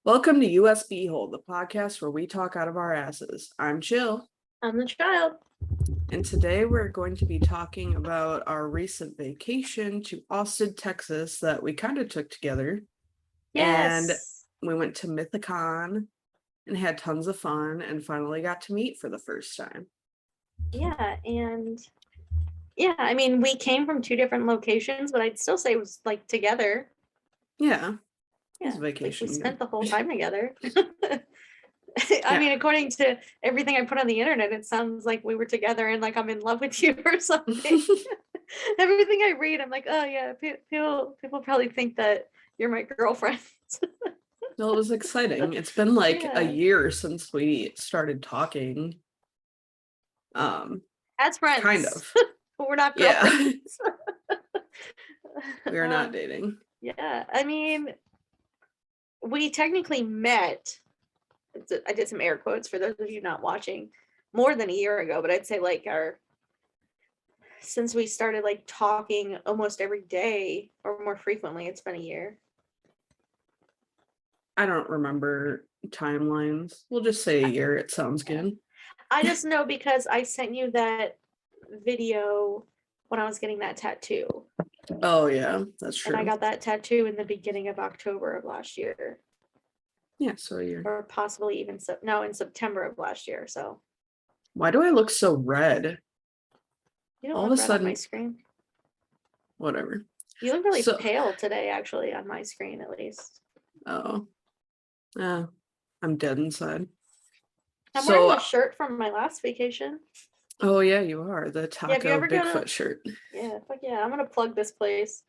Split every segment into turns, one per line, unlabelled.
Welcome to USB Hole, the podcast where we talk out of our asses. I'm Jill,
I'm the child.
and today we're going to be talking about our recent vacation to Austin, Texas that we kind of took together. And
Yes.
we went to Mythicon and had tons of fun and finally got to meet for the first time.
I mean, we came from two different locations, but I'd still say it was like together.
Yeah. It was
Yeah,
a vacation.
like we spent the whole time together. I mean, according to everything I put on the internet, it sounds like we were together and like I'm in love with you or something. Everything I read, I'm like, oh yeah, people probably think that you're my girlfriend.
Well, it was exciting. It's been like a
Yeah.
year since we started talking.
As friends.
Kind of.
But we're not
Yeah.
girlfriends.
We are not dating.
Yeah, I mean, we technically met. I did some air quotes for those of you not watching, more than a year ago, but I'd say like since we started like talking almost every day or more frequently, it's been a year.
I don't remember timelines. We'll just say a year. It sounds good.
I just know because I sent you that video when I was getting that tattoo.
Oh yeah, that's true.
And I got that tattoo in the beginning of October of last year.
Yeah, so a year.
Or possibly even in September of last year. So
why do I look so red?
you don't
All
look
of a
red
sudden,
on my screen.
Whatever.
You look really pale today, actually, on my screen at least.
Oh. Yeah. I'm dead inside.
I'm wearing the shirt from my last vacation.
Oh yeah, you are. The Taco Bigfoot shirt.
Yeah, fuck yeah. I'm gonna plug this place.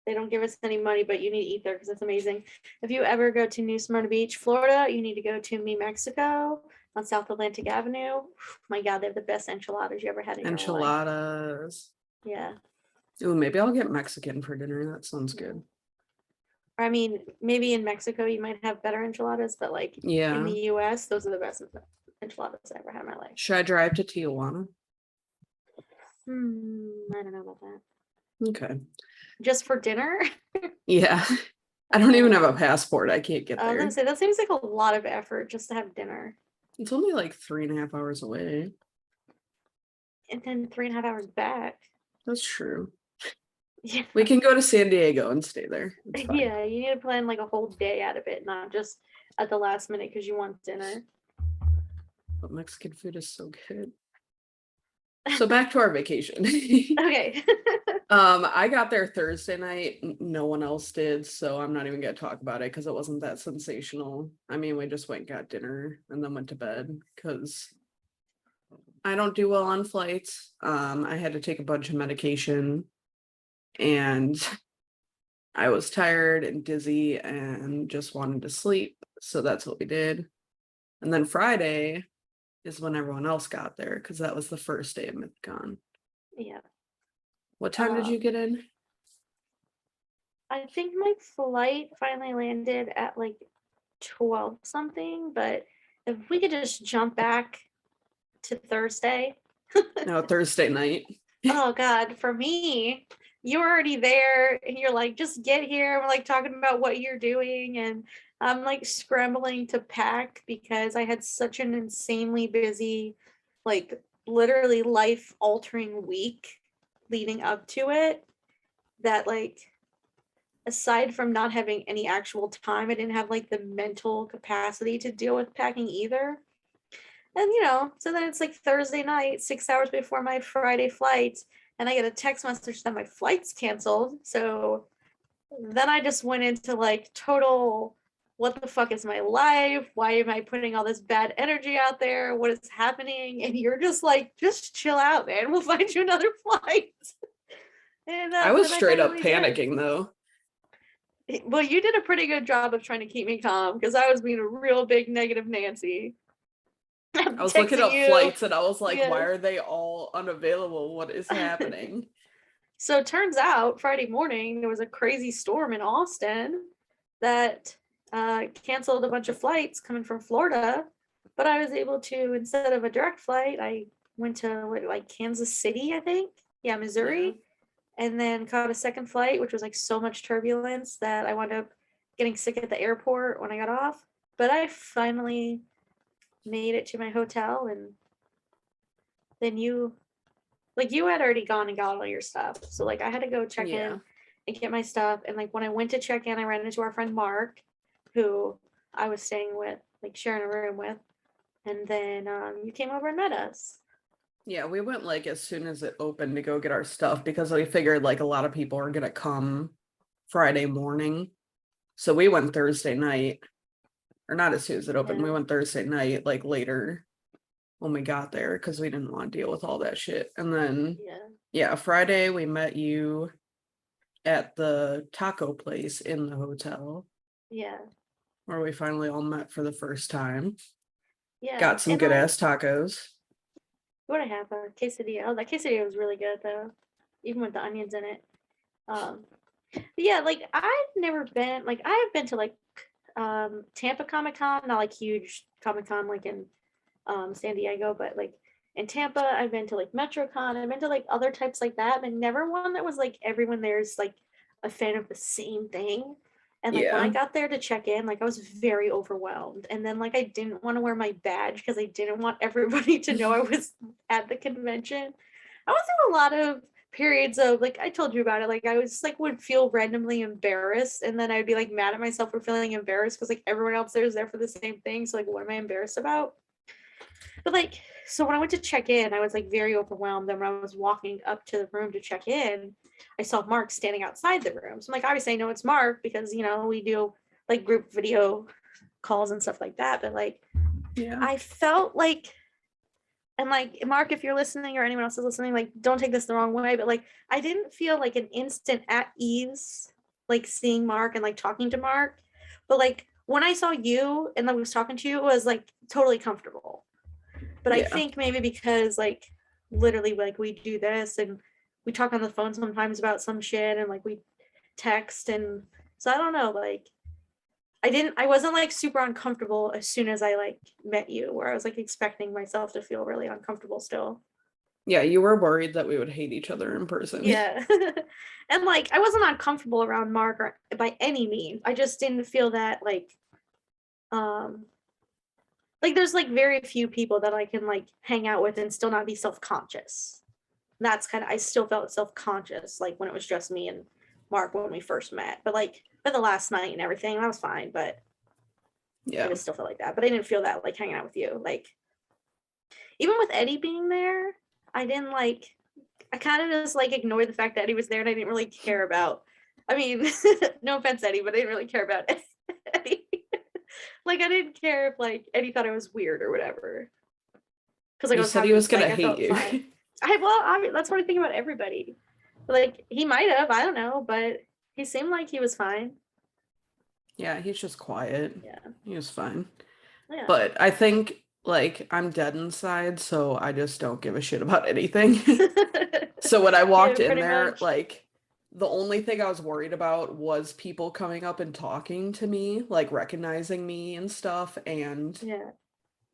They don't give us any money, but you need to eat there because it's amazing. If you ever go to New Smyrna Beach, Florida, you need to go to Me Mexico on South Atlantic Avenue. My God, they have the best enchiladas you ever had in your life.
Enchiladas.
Yeah.
Ooh, maybe I'll get Mexican for dinner. That sounds good.
I mean, maybe in Mexico you might have better enchiladas, but like in the US, those are the best enchiladas I ever had in my life.
Should I drive to Tijuana?
I don't know about that.
Okay.
Just for dinner?
Yeah. I don't even have a passport. I can't get there.
I was gonna say that seems like a lot of effort just to have dinner.
It's only like 3.5 hours away.
And then 3.5 hours back.
That's true.
Yeah.
We can go to San Diego and stay there.
Yeah, you need to plan like a whole day out of it, not just at the last minute because you want dinner.
But Mexican food is so good. So back to our vacation.
Okay.
I got there Thursday night. No one else did, so I'm not even gonna talk about it because it wasn't that sensational. I mean, we just went and got dinner and then went to bed because I don't do well on flights. I had to take a bunch of medication and I was tired and dizzy and just wanted to sleep. So that's what we did. And then Friday is when everyone else got there because that was the first day of Mythicon.
Yeah.
What time did you get in?
I think my flight finally landed at like 12 something, but if we could just jump back to Thursday.
No, Thursday night.
Oh God, for me, you were already there and you're like, just get here. We're like talking about what you're doing. And I'm like scrambling to pack because I had such an insanely busy, like literally life altering week leading up to it that like aside from not having any actual time, I didn't have like the mental capacity to deal with packing either. And so then it's like Thursday night, 6 hours before my Friday flight, and I get a text message that my flight's canceled. So then I just went into like total, what the fuck is my life? Why am I putting all this bad energy out there? What is happening? And you're just like, just chill out, man. We'll find you another flight. And
I was straight up panicking though.
Well, you did a pretty good job of trying to keep me calm because I was being a real big negative Nancy.
I was looking up flights and I was like, why are they all unavailable? What is happening?
So it turns out Friday morning there was a crazy storm in Austin that canceled a bunch of flights coming from Florida. But I was able to, instead of a direct flight, I went to like Kansas City, I think. Yeah, Missouri. Yeah. And then caught a second flight, which was like so much turbulence that I wound up getting sick at the airport when I got off. But I finally made it to my hotel, and then you had already gone and got all your stuff. So like I had to go check in and get my stuff. And like when I went to check in, I ran into our friend Mark, who I was staying with, like sharing a room with. And then you came over and met us.
Yeah, we went like as soon as it opened to go get our stuff because we figured like a lot of people are gonna come Friday morning. So we went Thursday night, or not as soon as it opened. We went Thursday night, like later when we got there because we didn't want to deal with all that shit. And then Friday we met you at the taco place in the hotel.
Yeah.
Where we finally all met for the first time.
Yeah.
Got some good ass tacos.
What I have a quesadilla. Oh, that quesadilla was really good though, even with the onions in it. Yeah, like I've never been. Like I've been to like Tampa Comic Con, not like huge Comic Con like in San Diego, but like in Tampa, I've been to like MetroCon. I've been to like other types like that, but never one that was like everyone there's like a fan of the same thing. And like when I got there to check in, like I was very overwhelmed. And then like I didn't want to wear my badge because I didn't want everybody to know I was at the convention. I was in a lot of periods of like I told you about it. Like I was like would feel randomly embarrassed, and then I'd be like mad at myself for feeling embarrassed because like everyone else there is there for the same thing. So like what am I embarrassed about? But like so when I went to check in, I was like very overwhelmed. And when I was walking up to the room to check in, I saw Mark standing outside the room. So I'm like, obviously I know it's Mark because you know we do like group video calls and stuff like that. But like I felt like, and like Mark, if you're listening or anyone else is listening, like don't take this the wrong way, but like I didn't feel like an instant at ease like seeing Mark and like talking to Mark. But like when I saw you and I was talking to you, it was like totally comfortable. But I think maybe because like literally like we do this and we talk on the phone sometimes about some shit and like we text, and so I don't know, like I wasn't like super uncomfortable as soon as I like met you, where I was like expecting myself to feel really uncomfortable still.
Yeah, you were worried that we would hate each other in person.
Yeah. And like I wasn't uncomfortable around Mark or, by any means. I just didn't feel that um like there's like very few people that I can like hang out with and still not be self-conscious. That's kind of I still felt self-conscious like when it was just me and Mark when we first met. But like for the last night and everything, that was fine. But I just still felt like that. But I didn't feel that like hanging out with you. Like even with Eddie being there, I didn't like I kind of just like ignored the fact that Eddie was there and I didn't really care about. I mean, no offense, Eddie, but I didn't really care about Eddie. Like I didn't care if like Eddie thought I was weird or whatever. Because like
he said he was gonna hate you.
That's what I think about everybody. Like he might have, I don't know, but he seemed like he was fine.
Yeah, he's just quiet.
Yeah,
he was fine.
Yeah.
But I think like I'm dead inside, so I just don't give a shit about anything. So when I walked in there,
much.
like the only thing I was worried about was people coming up and talking to me, like recognizing me and stuff. And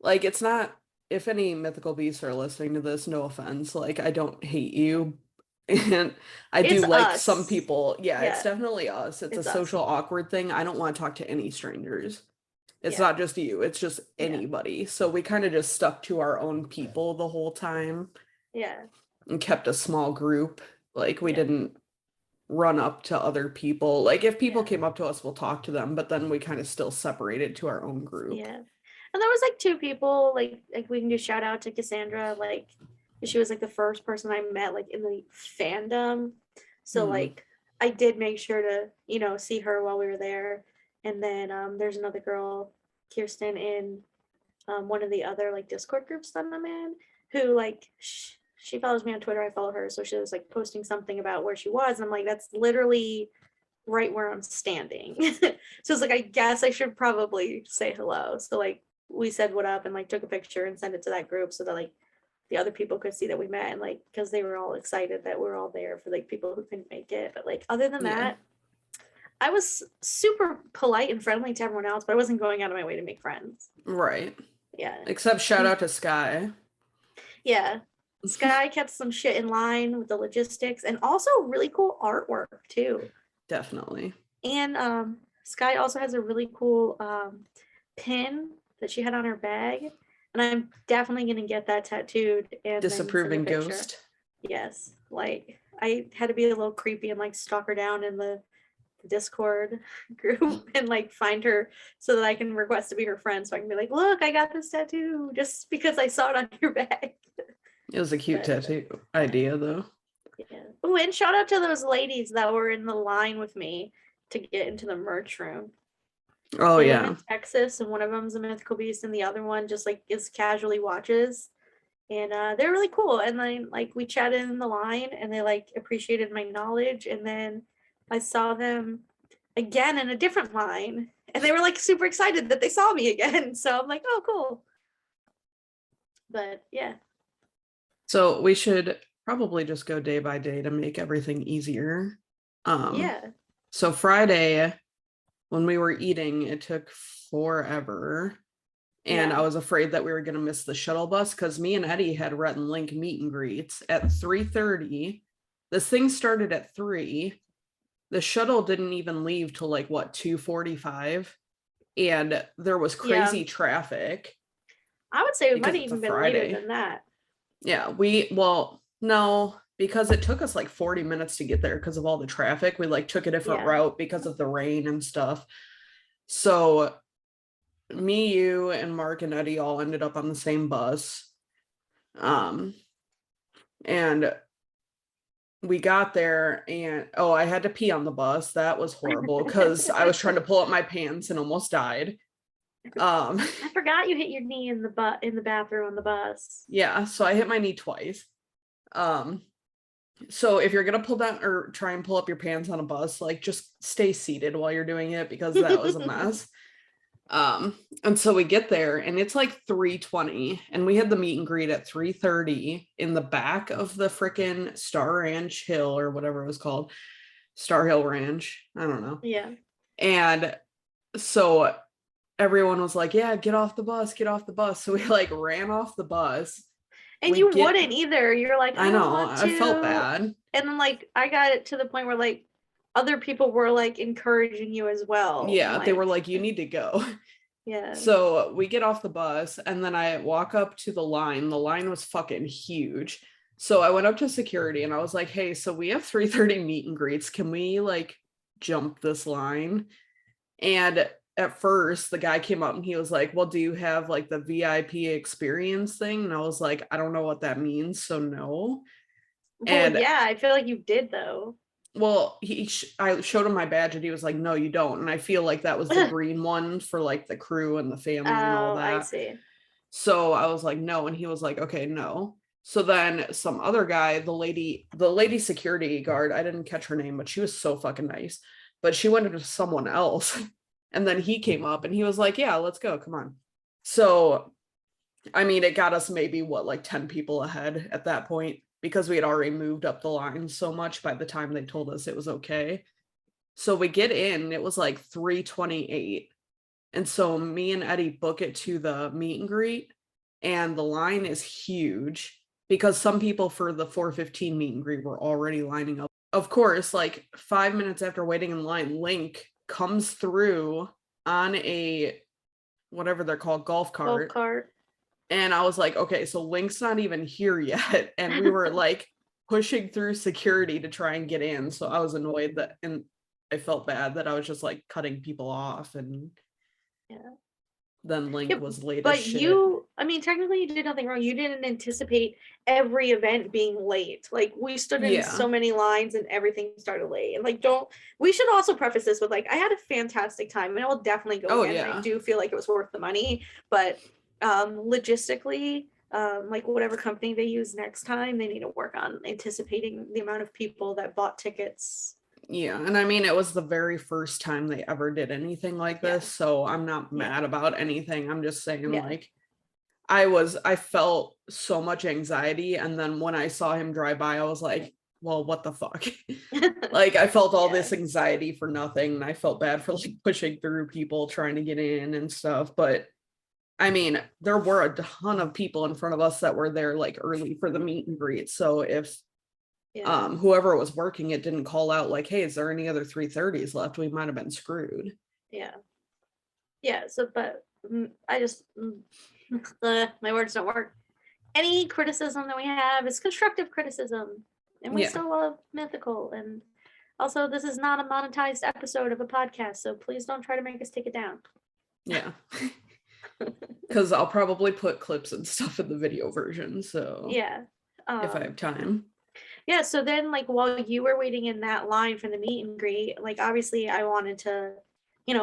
like it's not, if any mythical beasts are listening to this, no offense, like I don't hate you. And I do like some people. Yeah, it's definitely us. It's a social awkward thing. I don't want to talk to any strangers. It's not just you, it's just anybody. So we kind of just stuck to our own people the whole time.
Yeah.
And kept a small group. Like we didn't run up to other people. Like if people came up to us, we'll talk to them, but then we kind of still separated to our own group.
Yeah. And there was like two people, like we can just shout out to Cassandra, like she was like the first person I met like in the fandom. So like I did make sure to, you know, see her while we were there. And then there's another girl, Kirsten, in one of the other like Discord groups that I'm in, who like she follows me on Twitter. I follow her, so she was like posting something about where she was, and I'm like, that's literally right where I'm standing. So it's like I guess I should probably say hello. So like we said what up and like took a picture and sent it to that group so that like the other people could see that we met, and like because they were all excited that we're all there for like people who couldn't make it. But like other than that, I was super polite and friendly to everyone else, but I wasn't going out of my way to make friends.
Right.
Yeah.
Except shout out to Sky.
Yeah. Sky kept some shit in line with the logistics and also really cool artwork too.
Definitely.
And Sky also has a really cool pin that she had on her bag, and I'm definitely gonna get that tattooed and then send a
Disapproving
picture.
ghost.
Yes, like I had to be a little creepy and like stalk her down in the Discord group and like find her so that I can request to be her friend, so I can be like, look, I got this tattoo just because I saw it on your bag.
It was a cute
But
tattoo idea though.
yeah. Oh, and shout out to those ladies that were in the line with me to get into the merch room.
Oh
They live
yeah.
in Texas, and one of them's a mythical beast, and the other one just like is casually watches. And they're really cool. And then like we chatted in the line, and they like appreciated my knowledge. And then I saw them again in a different line, and they were like super excited that they saw me again. So I'm like, oh, cool. But yeah.
So we should probably just go day by day to make everything easier.
Yeah.
So Friday, when we were eating, it took forever. And
Yeah.
I was afraid that we were going to miss the shuttle bus because me and Eddie had Rhett and Link meet and greets at 3:30. This thing started at 3. The shuttle didn't even leave till like what, 2:45, and there was crazy
Yeah.
traffic
I would say it might
because
have
it's a
even been later
Friday.
than that.
Yeah, no, because it took us like 40 minutes to get there because of all the traffic. We like took a different
Yeah.
route because of the rain and stuff. So me, you, and Mark and Eddie all ended up on the same bus. And we got there and I had to pee on the bus. That was horrible because I was trying to pull up my pants and almost died.
I forgot you hit your knee in the bathroom on the bus.
Yeah, so I hit my knee twice. So if you're gonna pull down or try and pull up your pants on a bus, like just stay seated while you're doing it because that was a mess. And so we get there and it's like 3:20 and we had the meet and greet at 3:30 in the back of the freaking Star Ranch Hill or whatever it was called. Star Hill Ranch. I don't know.
Yeah.
And so everyone was like, yeah, get off the bus, get off the bus. So we like ran off the bus.
And you wouldn't either. You're like, I
know,
want to.
I felt bad.
And then like I got it to the point where like other people were like encouraging you as well.
Yeah,
like,
they were like, you need to go.
Yeah.
So we get off the bus and then I walk up to the line. The line was fucking huge. So I went up to security and I was like, hey, so we have 3:30 meet and greets. Can we like jump this line? And at first the guy came up and he was like, well, do you have like the VIP experience thing? And I was like, I don't know what that means, so no.
Well, yeah, I feel like you did though.
Well, I showed him my badge and he was like, no, you don't. And I feel like that was the green one for like the crew and the family and all that.
I see.
So I was like, no. And he was like, okay, no. So then some other guy, the lady security guard, I didn't catch her name, but she was so fucking nice. But she went to someone else. And then he came up and he was like, yeah, let's go. Come on. So, I mean, it got us maybe like 10 people ahead at that point because we had already moved up the line so much by the time they told us it was okay. So we get in, it was like 3:28. And so me and Eddie book it to the meet and greet, and the line is huge because some people for the 4:15 meet and greet were already lining up. Of course, like 5 minutes after waiting in line, Link comes through on a whatever they're called, golf cart. And I was like, okay, so Link's not even here yet. And we were like pushing through security to try and get in. So I was annoyed that, and I felt bad that I was just like cutting people off. And then Link was late as shit.
I mean, technically you did nothing wrong. You didn't anticipate every event being late. Like we stood in so many lines and everything started late. And like, we should also preface this with like, I had a fantastic time and I will definitely go again. I do feel like it was worth the money, but logistically, like whatever company they use next time, they need to work on anticipating the amount of people that bought tickets.
Yeah, and I mean, it was the very first time they ever did anything like this, so I'm not mad about anything. I'm just saying, like, I felt so much anxiety, and then when I saw him drive by, I was like, well, what the fuck? Like, I felt all this anxiety for nothing, and I felt bad for like pushing through people trying to get in and stuff, but I mean, there were a ton of people in front of us that were there like early for the meet and greet, so if whoever was working it didn't call out like, hey, is there any other 3:30s left, we might have been screwed.
Yeah. Yeah. So, but I just, my words don't work. Any criticism that we have is constructive criticism. And we
Yeah.
still love Mythical. And also, this is not a monetized episode of a podcast. So please don't try to make us take it down.
Yeah. Because I'll probably put clips and stuff in the video version. So
Yeah.
if I have time.
Yeah. So then, like, while you were waiting in that line for the meet and greet, like, obviously, I wanted to,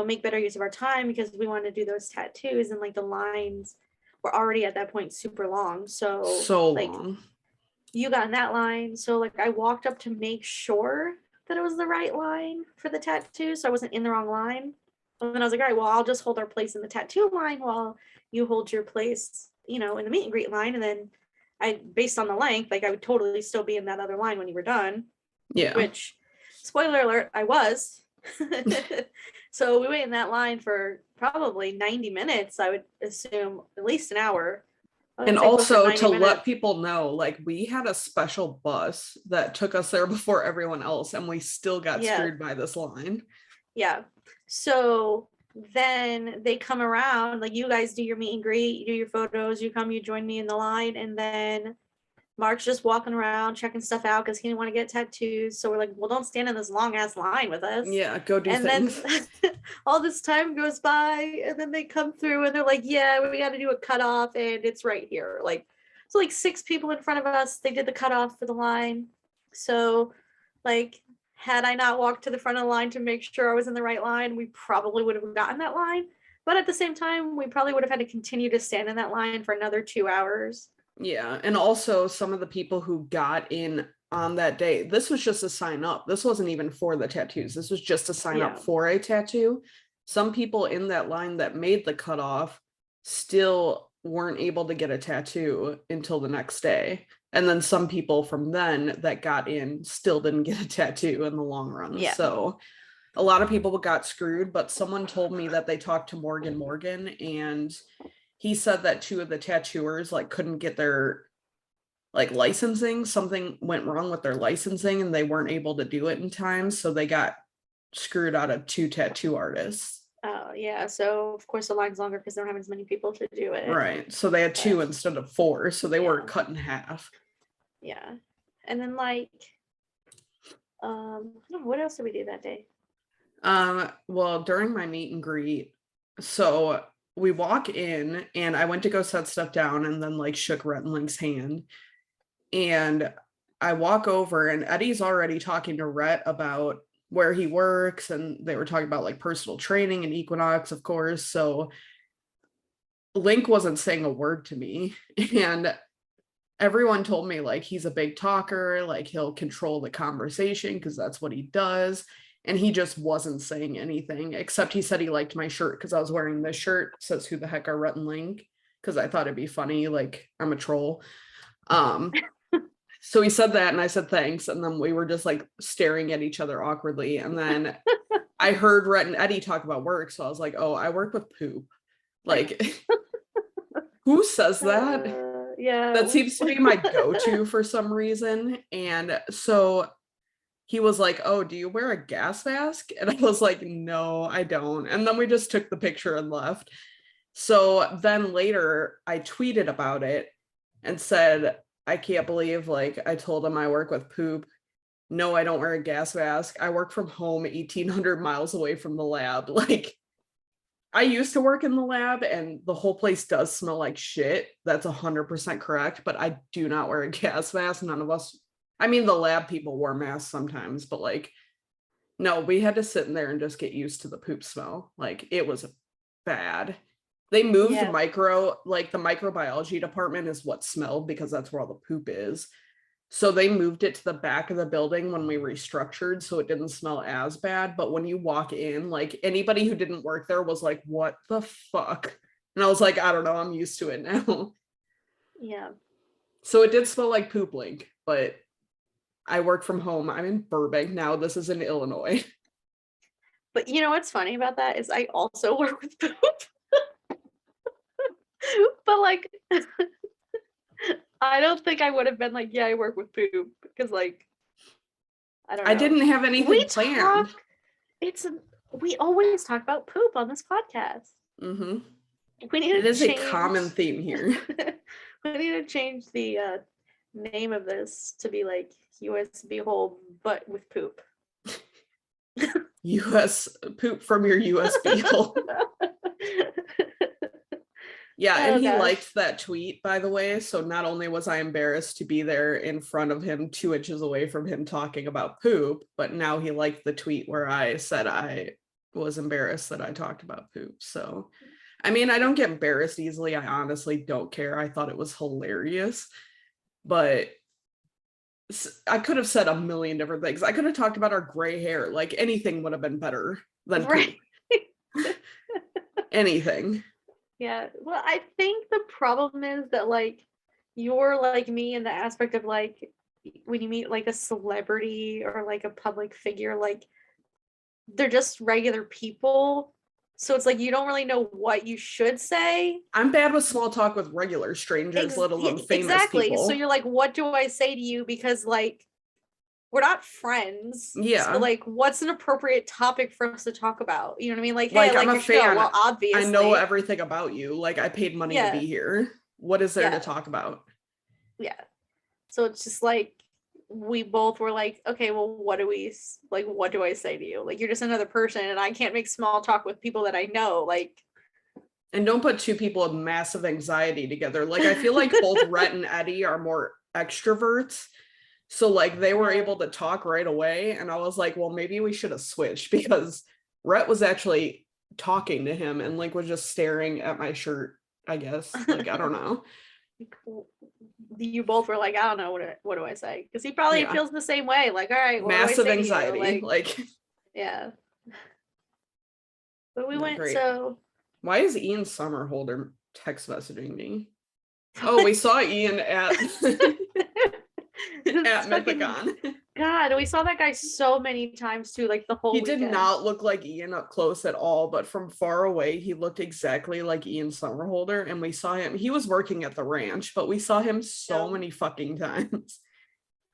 make better use of our time because we wanted to do those tattoos, and like the lines were already at that point super long. So,
So
like,
long.
you got in that line. So, like, I walked up to make sure that it was the right line for the tattoo. So I wasn't in the wrong line. And then I was like, all right, well, I'll just hold our place in the tattoo line while you hold your place, in the meet and greet line. And then based on the length, like, I would totally still be in that other line when you were done.
Yeah.
Which, spoiler alert, I was. So we waited in that line for probably 90 minutes. I would assume at least an hour.
And also to let people know, like, we had a special bus that took us there before everyone else, and we still got screwed by this line.
Yeah. So then they come around, like, you guys do your meet and greet, you do your photos, you come, you join me in the line, and then Mark's just walking around checking stuff out because he didn't want to get tattoos. So we're like, well, don't stand in this long ass line with us.
Yeah, go do things.
Then all this time goes by, and then they come through and they're like, yeah, we got to do a cutoff, and it's right here. Like, so like 6 people in front of us, they did the cutoff for the line. So, like, had I not walked to the front of the line to make sure I was in the right line, we probably would have gotten that line. But at the same time, we probably would have had to continue to stand in that line for another 2 hours.
Yeah, and also some of the people who got in on that day, this was just a sign up. This wasn't even for the tattoos. This was just a sign up for a tattoo. Some people in that line that made the cutoff still weren't able to get a tattoo until the next day. And then some people from then that got in still didn't get a tattoo in the long run. Yeah. So a lot of people got screwed, but someone told me that they talked to Morgan and he said that 2 of the tattooers like couldn't get their like licensing. Something went wrong with their licensing and they weren't able to do it in time. So they got screwed out of 2 tattoo artists.
Oh, yeah. So of course the line's longer because they don't have as many people to do it.
Right. So they had 2 instead of 4. So they were cut in half.
Yeah. And then like, I don't know, what else did we do that day?
Well, during my meet and greet, so we walk in and I went to go set stuff down and then like shook Rhett and Link's hand. And I walk over and Eddie's already talking to Rhett about where he works, and they were talking about like personal training and Equinox, of course. So Link wasn't saying a word to me, and everyone told me like he's a big talker, like he'll control the conversation because that's what he does. And he just wasn't saying anything, except he said he liked my shirt because I was wearing this shirt. It says, "Who the heck are Rhett and Link?" Because I thought it'd be funny, like I'm a troll. So he said that and I said thanks. And then we were just like staring at each other awkwardly. And then I heard Rhett and Eddie talk about work. So I was like, oh, I work with poop. Like, who says that?
Yeah.
That seems to be my go-to for some reason. And so he was like, oh, do you wear a gas mask? And I was like, no, I don't. And then we just took the picture and left. So then later I tweeted about it and said, I can't believe like I told him I work with poop. No, I don't wear a gas mask. I work from home 1,800 miles away from the lab. Like, I used to work in the lab and the whole place does smell like shit. That's 100% correct. But I do not wear a gas mask. None of us, I mean, the lab people wore masks sometimes, but like, no, we had to sit in there and just get used to the poop smell. Like, it was bad. They moved the microbiology department is what smelled because that's where all the poop is. So they moved it to the back of the building when we restructured, so it didn't smell as bad. But when you walk in, like anybody who didn't work there was like, what the fuck? And I was like, I don't know, I'm used to it now.
Yeah.
So it did smell like poop, Link, but I work from home. I'm in Burbank now. This is in Illinois.
But you know what's funny about that is I also work with poop. But like, I don't think I would have been like, yeah, I work with poop because like, I don't know.
I didn't have anything planned.
we always talk about poop on this podcast.
Mm-hmm.
We need
It
to
is
change.
a common theme here.
We need to change the name of this to be like USB hole, but with poop.
US poop from your USB hole. Yeah, and
Oh,
he
gosh.
liked that tweet, by the way. So not only was I embarrassed to be there in front of him, 2 inches away from him talking about poop, but now he liked the tweet where I said I was embarrassed that I talked about poop. So, I mean, I don't get embarrassed easily. I honestly don't care. I thought it was hilarious, but I could have said a million different things. I could have talked about our gray hair. Like anything would have been better than poop.
Right.
Anything.
Yeah. Well, I think the problem is that like you're like me in the aspect of like when you meet like a celebrity or like a public figure, like they're just regular people. So it's like you don't really know what you should say.
I'm bad with small talk with regular strangers, let alone famous
Exactly. So
people.
you're like, what do I say to you? Because like we're not friends.
Yeah.
So like what's an appropriate topic for us to talk about? You know what I mean? Like, hey,
Like,
I like
I'm a
your
fan.
show. Well, obviously.
I know everything about you. Like, I paid money to
Yeah.
be here. What is there
Yeah.
to talk about?
Yeah. So it's just like we both were like, okay, well, what do I say to you? Like, you're just another person, and I can't make small talk with people that I know. Like,
And don't put two people with massive anxiety together. Like, I feel like both Rhett and Eddie are more extroverts. So, like, they were able to talk right away. And I was like, well, maybe we should have switched, because Rhett was actually talking to him and like was just staring at my shirt, I guess. Like, I don't know.
you both were like, I don't know, what do I say? Because he probably
Yeah.
feels the same way. Like, all right, what
Massive
do I say to you?
anxiety. Like,
yeah. But we
no,
went
great.
so.
Why is Ian Somerhalder text messaging me? Oh, we saw Ian at Mythicon.
God, we saw that guy so many times too, like the whole
He
weekend.
did not look like Ian up close at all, but from far away, he looked exactly like Ian Somerhalder. And we saw him, he was working at the ranch, but we saw him so many fucking times.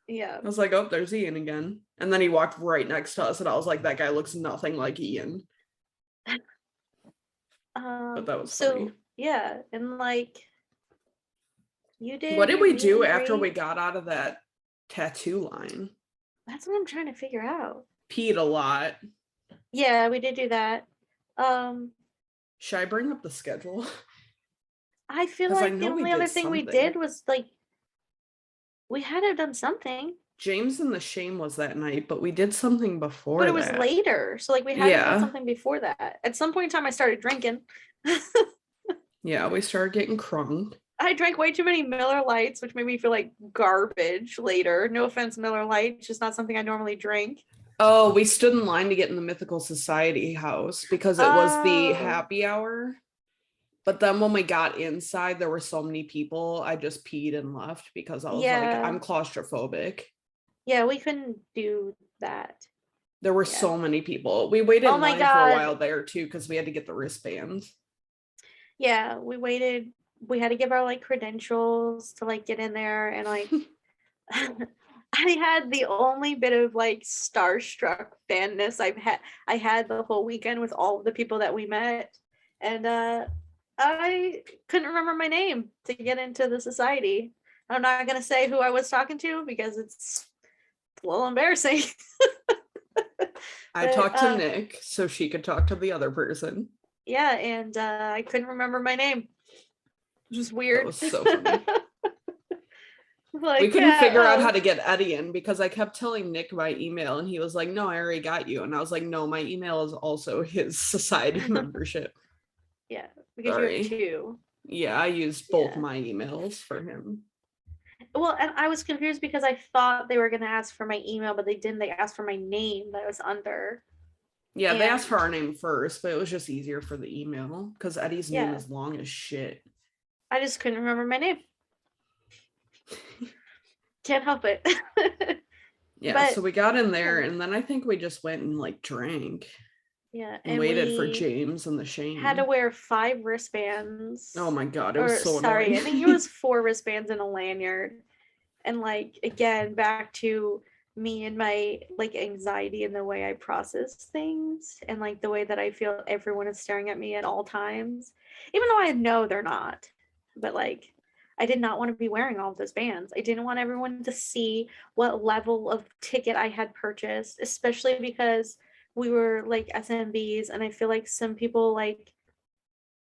Yeah.
I was like, oh, there's Ian again. And then he walked right next to us, and I was like, that guy looks nothing like Ian. But that was funny.
Yeah, and like you did.
What did we do after we got out of that tattoo line?
That's what I'm trying to figure out.
Peed a lot.
Yeah, we did do that.
Should I bring up the schedule?
I feel like the only other thing we did was like we had to have done something.
James and the Shame was that night, but we did something before that.
But it was later. So like we had to do something before that. At some point in time I started drinking.
Yeah, we started getting crunk.
I drank way too many Miller Lights, which made me feel like garbage later. No offense, Miller Lite, just not something I normally drink.
Oh, we stood in line to get in the Mythical Society house because it was the happy hour. But then when we got inside, there were so many people, I just peed and left because I was like, I'm claustrophobic.
Yeah, we couldn't do that.
There were so many people. We waited in line for a while there too because we had to get the wristbands.
Yeah, we waited. We had to give our like credentials to like get in there, and like I had the only bit of like starstruck fanness I had the whole weekend with all of the people that we met, and I couldn't remember my name to get into the society. I'm not gonna say who I was talking to because it's a little embarrassing.
I talked to Nick so she could talk to the other person.
Yeah, and I couldn't remember my name. It was weird.
That was so funny.
Like,
we couldn't figure out how to get Eddie in because I kept telling Nick my email and he was like, no, I already got you. And I was like, no, my email is also his society membership.
Yeah, because you have two.
Yeah, I used both my emails for him.
Well, and I was confused because I thought they were going to ask for my email, but they didn't. They asked for my name that I was under.
Yeah, they asked for our name first, but it was just easier for the email because Eddie's name is long as shit.
I just couldn't remember my name. Can't help it.
Yeah, so we got in there and then I think we just went and like drank.
Yeah,
and waited for James and the Shane.
Had to wear 5 wristbands.
Oh my god, it was so annoying.
Sorry, I think it was 4 wristbands and a lanyard. And like again, back to me and my like anxiety and the way I process things and like the way that I feel everyone is staring at me at all times, even though I know they're not. But like, I did not want to be wearing all of those bands. I didn't want everyone to see what level of ticket I had purchased, especially because we were like SMBs, and I feel like some people like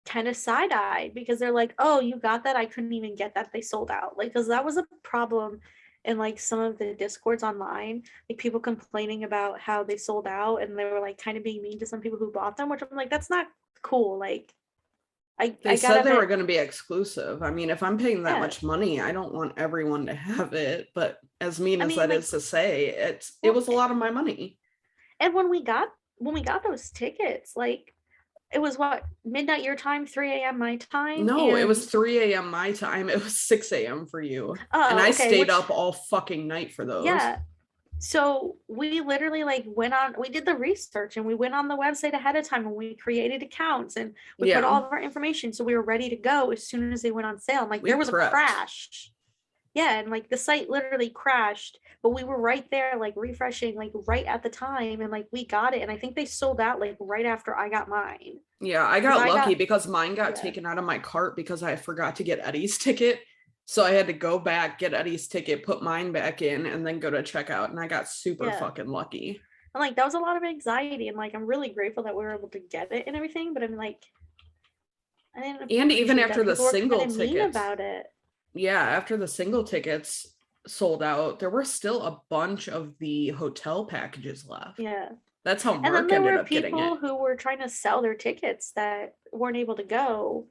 kind of side-eyed because they're like, oh, you got that? I couldn't even get that. They sold out. Like, because that was a problem in like some of the discords online, like people complaining about how they sold out, and they were like kind of being mean to some people who bought them, which I'm like, that's not cool. Like,
They
I
said
got
they were
it.
going to be exclusive. I mean, if I'm paying that
Yeah.
much money, I don't want everyone to have it. But as mean
I
as
mean,
that
like,
is to say, it
well,
was a lot of my money.
and when we got those tickets, like it was what, midnight your time, 3 a.m. my time,
No, it was
and
3 a.m. my time. It was 6 a.m. for you. And
oh,
I
okay,
stayed
which
up all fucking night for those.
yeah. So we literally like went on, we did the research and we went on the website ahead of time and we created accounts and we put all
Yeah,
of our information so we were ready to go as soon as they went on sale. And like
we
there was a
prepped.
crash. Yeah, and like the site literally crashed, but we were right there like refreshing like right at the time, and like we got it, and I think they sold out like right after I got mine.
Yeah, I
Because
got
I
lucky
got,
because mine got
yeah,
taken out of my cart because I forgot to get Eddie's ticket. So I had to go back, get Eddie's ticket, put mine back in, and then go to checkout. And I got super
yeah.
fucking lucky.
And like that was a lot of anxiety, and like I'm really grateful that we were able to get it and everything, but I'm like, I didn't
And even
appreciate that
after the
people were kind
single
of mean
tickets,
about it.
yeah, after the single tickets sold out, there were still a bunch of the hotel packages left.
Yeah.
That's how
And then
Mark
there
ended
were
up getting it.
people who were trying to sell their tickets that weren't able to go,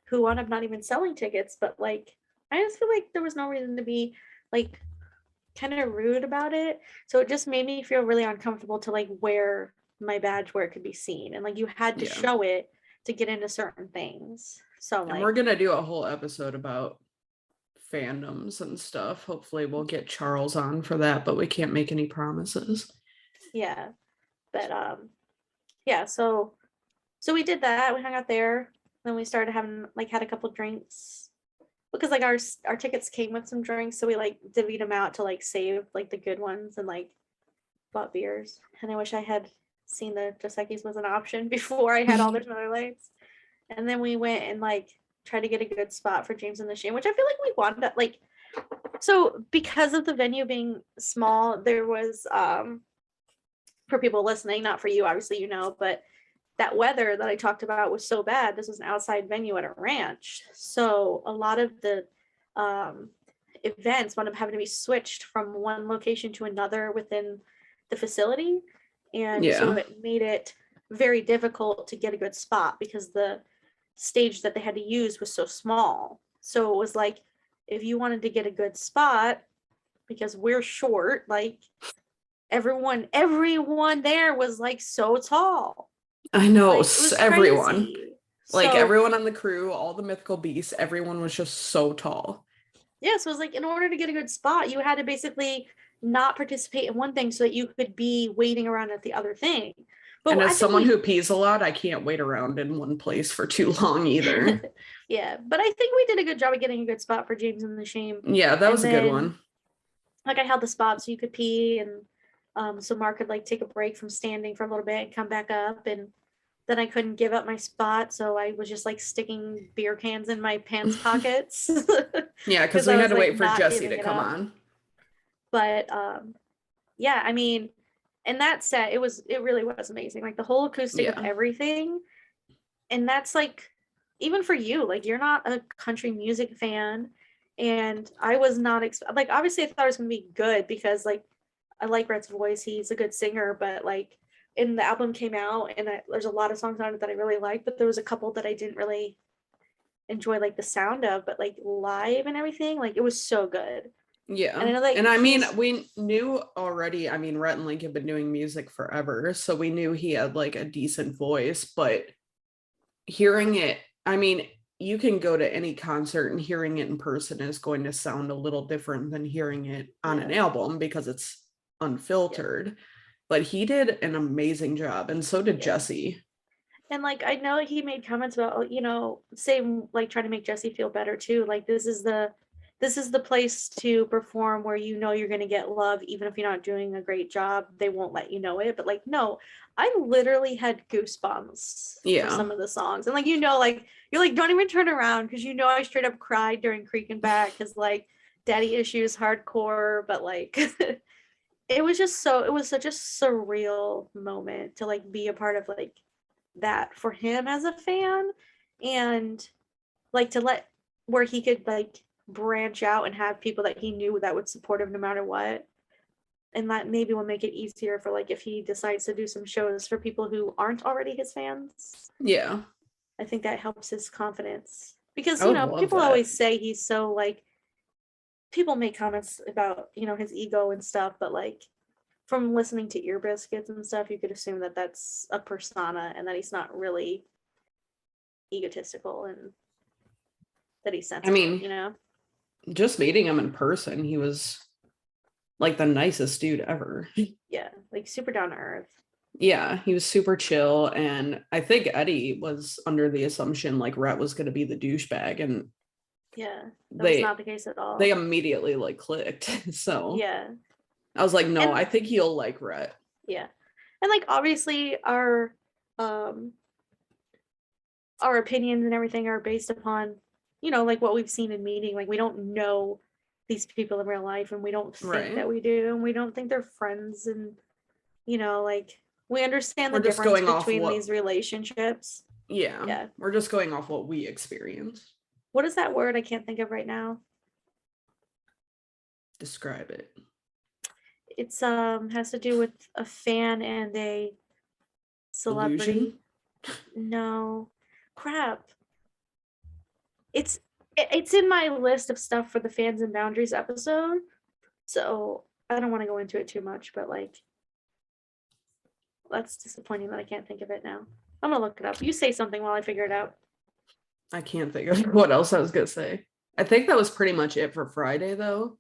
who wound up not even selling tickets. But like, I just feel like there was no reason to be like kind of rude about it. So it just made me feel really uncomfortable to like wear my badge where it could be seen. And like, you had to
Yeah.
show it to get into certain things. So I'm
And we're
like,
going to do a whole episode about fandoms and stuff. Hopefully, we'll get Charles on for that, but we can't make any promises.
yeah. But yeah, so we did that. We hung out there. Then we started having like had a couple drinks because like our tickets came with some drinks, so we like divvied them out to like save like the good ones and like bought beers. And I wish I had seen the Dos Equis was an option before I had all those other lights. And then we went and like tried to get a good spot for James and the Shane, which I feel like we wanted to, like, so because of the venue being small, there was for people listening, not for you, obviously, you know, but that weather that I talked about was so bad. This was an outside venue at a ranch. So a lot of the um, events wound up having to be switched from one location to another within the facility. And so
Yeah.
it made it very difficult to get a good spot because the stage that they had to use was so small. So it was like, if you wanted to get a good spot, because we're short, like everyone there was like so tall,
I know,
like it was
everyone.
crazy.
Like
So
everyone on the crew, all the mythical beasts, everyone was just so tall.
yeah, so it was like in order to get a good spot, you had to basically not participate in one thing so that you could be waiting around at the other thing. But
And
I
as
think
someone who
we
pees a lot, I can't wait around in one place for too long either.
yeah, but I think we did a good job of getting a good spot for James and the Shame.
Yeah, that was
And
a good
then
one.
like I held the spot so you could pee, and so Mark could like take a break from standing for a little bit and come back up, and then I couldn't give up my spot, so I was just like sticking beer cans in my pants pockets
Yeah, because
because
we
I
had
was
to
like
wait for
not
Jesse
giving
to
it
come
up.
on.
But yeah, I mean, and that set, it really was amazing. Like the whole acoustic of
Yeah.
everything. And that's like, even for you, like you're not a country music fan. And I was not like obviously I thought it was gonna be good because like I like Rhett's voice. He's a good singer, but like and the album came out and there's a lot of songs on it that I really like, but there was a couple that I didn't really enjoy like the sound of, but like live and everything, like it was so good. And
Yeah.
I know that
And I mean,
he's
we knew already, I mean, Rhett and Link have been doing music forever, so we knew he had like a decent voice, but hearing it, I mean, you can go to any concert and hearing it in person is going to sound a little different than hearing it on an
yeah,
album because it's
yeah,
unfiltered. But he did an amazing job, and so did
yeah.
Jesse.
And like I know he made comments about, you know, same like trying to make Jesse feel better too. Like this this is the place to perform where you know you're going to get love even if you're not doing a great job. They won't let you know it. But like, no, I literally had goosebumps for
Yeah.
some of the songs. And like, you know, like you're like, don't even turn around because you know I straight up cried during Creek and Back because like daddy issues hardcore, but like it was just so, it was such a surreal moment to like be a part of like that for him as a fan, and like to let where he could like branch out and have people that he knew that would support him no matter what. And that maybe will make it easier for like if he decides to do some shows for people who aren't already his fans.
Yeah.
I think that helps his confidence because
I
you
would
know
love
people
that.
always say he's so like, people make comments about you know his ego and stuff, but like from listening to Ear Biscuits and stuff, you could assume that that's a persona and that he's not really egotistical and that he's
I
sensitive,
mean,
you know?
just meeting him in person, he was like the nicest dude ever.
Yeah, like super down to earth.
Yeah, he was super chill. And I think Eddie was under the assumption like Rhett was going to be the douchebag. And
Yeah, that was not the case at all.
they immediately like clicked. So
Yeah.
I was like, no,
And
I think he'll like Rhett.
yeah. And like obviously our opinions and everything are based upon, you know, like what we've seen in meeting. Like we don't know these people in real life and we don't think
Right.
that we do and we don't think they're friends, and you know, like we understand
We're
the
just
difference
going off
between
what,
these relationships.
yeah,
Yeah.
we're just going off what we experienced.
What is that word I can't think of right now?
Describe it.
It's has to do with a fan and a celebrity.
Illusion?
No. Crap. It's in my list of stuff for the fans and boundaries episode. So I don't want to go into it too much, but like that's disappointing that I can't think of it now. I'm gonna look it up. You say something while I figure it out.
I can't think of what else I was gonna say. I think that was pretty much it for Friday though.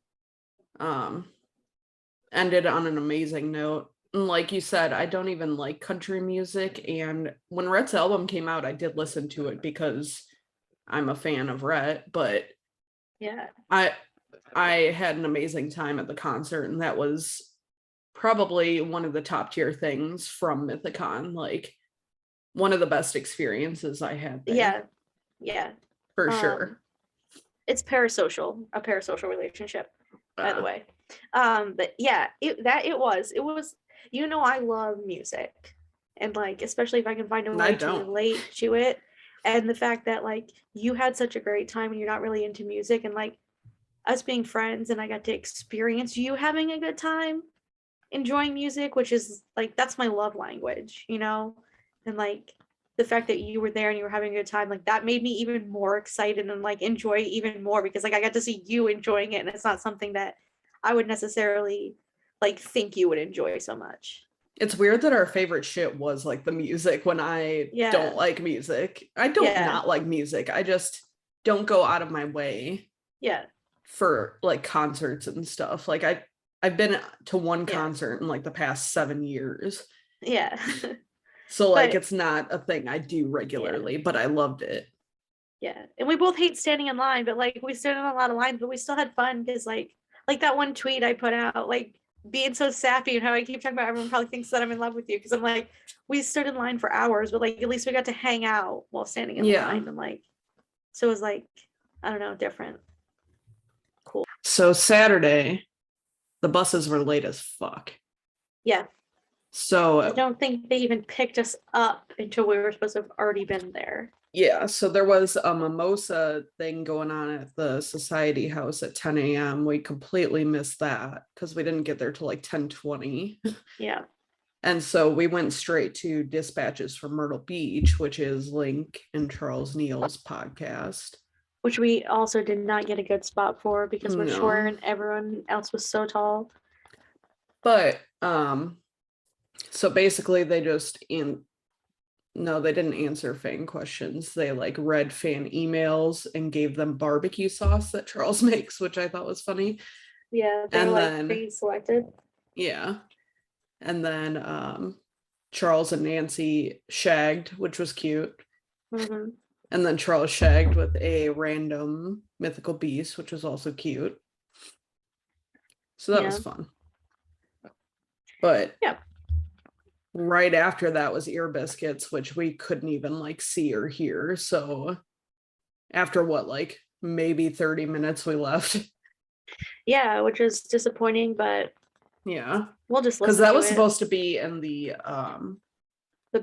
Ended on an amazing note. And like you said, I don't even like country music. And when Rhett's album came out, I did listen to it because I'm a fan of Rhett, but
Yeah.
I had an amazing time at the concert, and that was probably one of the top tier things from Mythicon. Like one of the best experiences I had there.
Yeah. Yeah.
For sure.
It's a parasocial relationship, by the way. But yeah, it was, you know, I love music, and like especially if I can find a way to relate to it, and the fact that like you had such a great time and you're not really into music, and like us being friends and I got to experience you having a good time enjoying music, which is like that's my love language, you know, and like the fact that you were there and you were having a good time, like that made me even more excited and like enjoy even more because like I got to see you enjoying it, and it's not something that I would necessarily like think you would enjoy so much.
It's weird that our favorite shit was like the music when I don't like music. I don't not like music. I just don't go out of my way.
Yeah.
For like concerts and stuff. Like I've been to one concert in like the past 7 years.
Yeah.
So like it's not a thing I do regularly, but I loved it.
Yeah. And we both hate standing in line, but like we stood in a lot of lines, but we still had fun because like that one tweet I put out, like being so sappy and how I keep talking about everyone probably thinks that I'm in love with you because I'm like, we stood in line for hours, but like at least we got to hang out while standing in line, and like so it was like, I don't know, different. Cool.
So Saturday, the buses were late as fuck.
Yeah.
So
I don't think they even picked us up until we were supposed to have already been there.
Yeah, so there was a mimosa thing going on at the Society House at 10 a.m. We completely missed that because we didn't get there till like 10:20.
Yeah.
And so we went straight to Dispatches from Myrtle Beach, which is Link and Charles Neal's podcast.
Which we also did not get a good spot for because we're short and everyone else was so tall.
But so basically they just no, they didn't answer fan questions. They like read fan emails and gave them barbecue sauce that Charles makes, which I thought was funny.
Yeah, they were like pre-selected.
Yeah. And then Charles and Nancy shagged, which was cute.
Mm-hmm.
And then Charles shagged with a random mythical beast, which was also cute. So that was fun. But
yeah,
right after that was ear biscuits, which we couldn't even like see or hear. So after what, like maybe 30 minutes we left.
Yeah, which is disappointing, but
yeah,
we'll just
because
listen
that
to
was
it.
supposed to be in the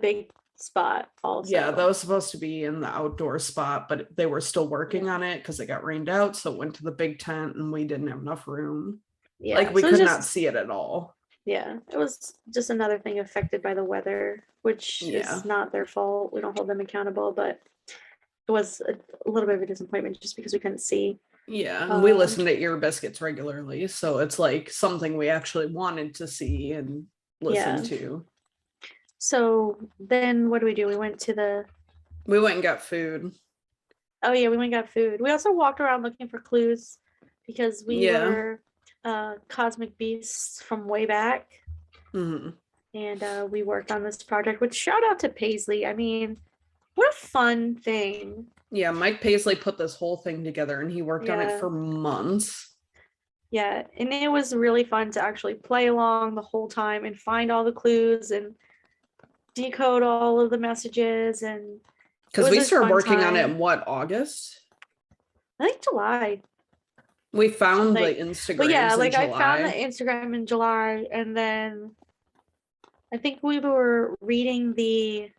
big spot also.
Yeah, that was supposed to be in the outdoor spot, but they were still working
Yeah.
on it because it got rained out, so it went to the big tent and we didn't have enough room.
Yeah,
like we
so
could
just,
not see it at all.
Yeah, it was just another thing affected by the weather, which
Yeah.
is not their fault. We don't hold them accountable, but it was a little bit of a disappointment just because we couldn't see.
Yeah, and we listen to ear biscuits regularly, so it's like something we actually wanted to see and listen to.
So then what do? We went to
we went and got food.
Oh yeah, we went and got food. We also walked around looking for clues because we were cosmic beasts from way back.
Mm-hmm.
And we worked on this project, which shout out to Paisley. I mean, what a fun thing.
Yeah, Mike Paisley put this whole thing together and he worked on it for months.
Yeah, and it was really fun to actually play along the whole time and find all the clues and decode all of the messages. And
because we started working on it in what, August?
I think July.
We found the Instagram.
But yeah, like I found the Instagram in July, and then I think we were reading the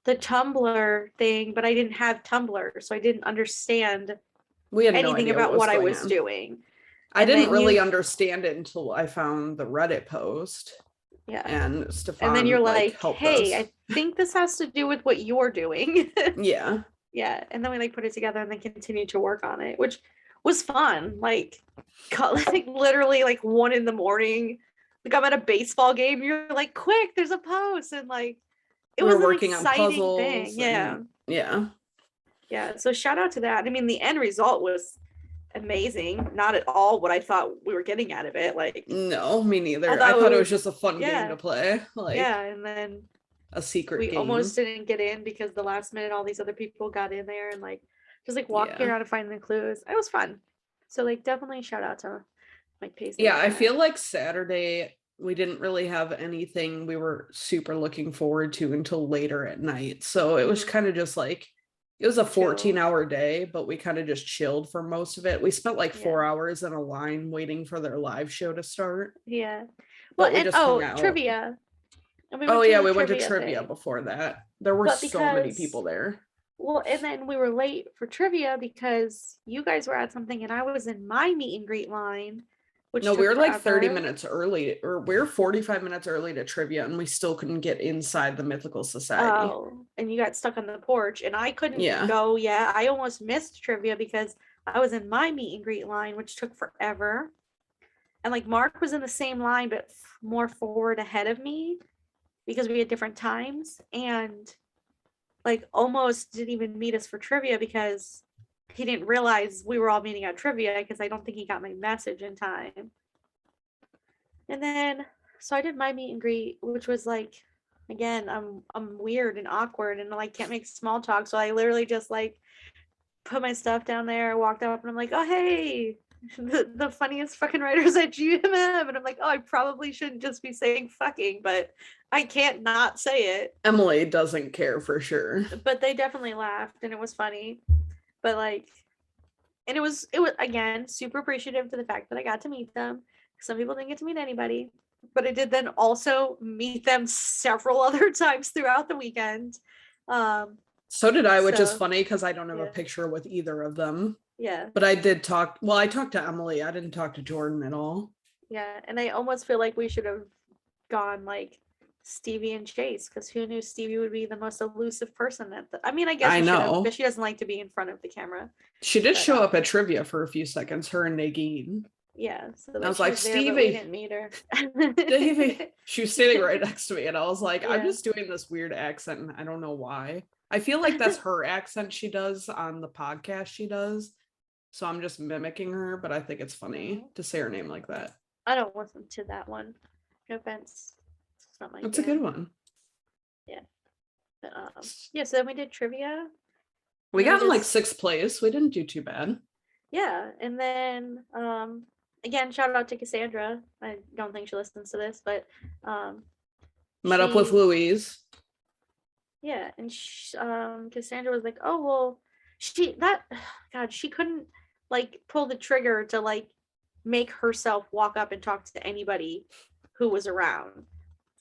Tumblr thing, but I didn't have Tumblr, so I didn't understand anything about what I was doing.
I didn't really understand it until I found the Reddit post.
Yeah.
And Stefan,
and then you're like, hey, I think this has to do with what you're doing.
Yeah.
Yeah. And then we like put it together and then continued to work on it, which was fun. Like literally like 1 a.m. like I'm at a baseball game, you're like, quick, there's a post, and like it was working on puzzles thing. Yeah, so shout out to that. I mean, the end result was amazing. Not at all what I thought we were getting out of it. Like,
no, me neither. I thought it was just a fun game to play. Like,
and then
a secret
we
game.
almost didn't get in because the last minute all these other people got in there and like just like walking around and finding the clues. It was fun. So like definitely shout out to Mike Paisley.
Yeah, I feel like Saturday we didn't really have anything we were super looking forward to until later at night. So it was kind of just like, it was a 14-hour day, but we kind of just chilled for most of it. We spent like 4 hours in a line waiting for their live show to start.
Yeah. Well,
we just hung out.
Trivia.
And we went to trivia before that. There were so many people there.
Well, and then we were late for trivia because you guys were at something and I was in my meet and greet line.
No, we were like 30 minutes early, or we were 45 minutes early to trivia, and we still couldn't get inside the Mythical Society.
Oh, and you got stuck on the porch, and I couldn't go. Yeah, I almost missed trivia because I was in my meet and greet line, which took forever. And like Mark was in the same line, but more forward ahead of me because we had different times, and like almost didn't even meet us for trivia because he didn't realize we were all meeting at trivia because I don't think he got my message in time. And then so I did my meet and greet, which was like, again, I'm weird and awkward and like can't make small talk. So I literally just like put my stuff down there, walked up, and I'm like, oh hey, the funniest fucking writers at GMM. And I'm like, oh, I probably shouldn't just be saying fucking, but I can't not say it.
Emily doesn't care for sure.
But they definitely laughed and it was funny. But like, and it was again super appreciative to the fact that I got to meet them. Some people didn't get to meet anybody, but I did then also meet them several other times throughout the weekend.
So did I, which is funny because I don't have a picture with either of them.
Yeah.
But I did talk. Well, I talked to Emily. I didn't talk to Jordan at all.
Yeah, and I almost feel like we should have gone like Stevie and Chase, because who knew Stevie would be the most elusive person at the, I mean, I guess I know, but she doesn't like to be in front of the camera.
She did show up at trivia for a few seconds, her and Nadine.
Yeah, so
I was like, Stevie,
we didn't meet her.
Stevie, she was sitting right next to me, and I was like, I'm just doing this weird accent, and I don't know why. I feel like that's her accent she does on the podcast she does, so I'm just mimicking her, but I think it's funny to say her name like that.
I don't listen to that one. No offense.
It's a good one.
Yeah. Yeah, so then we did trivia.
We
And then
got in like
just
6th place. We didn't do too bad.
yeah, and then again, shout out to Cassandra. I don't think she listens to this, but um
Met up with
she
Louise.
yeah, and Cassandra was like, "Oh, well, she that god, she couldn't like pull the trigger to like make herself walk up and talk to anybody who was around."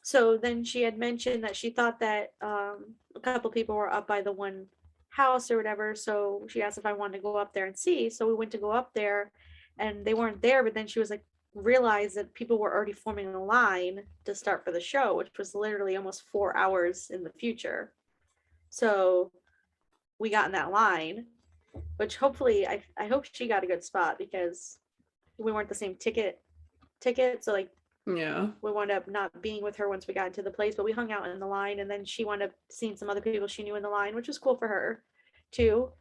So then she had mentioned that she thought that a couple people were up by the one house or whatever. So she asked if I wanted to go up there and see. So we went to go up there and they weren't there. But then she was like, realized that people were already forming a line to start for the show, which was literally almost 4 hours in the future. So we got in that line, which hopefully I hope she got a good spot because we weren't the same ticket. So like
Yeah.
we wound up not being with her once we got into the place, but we hung out in the line, and then she wound up seeing some other people she knew in the line, which was cool for her too.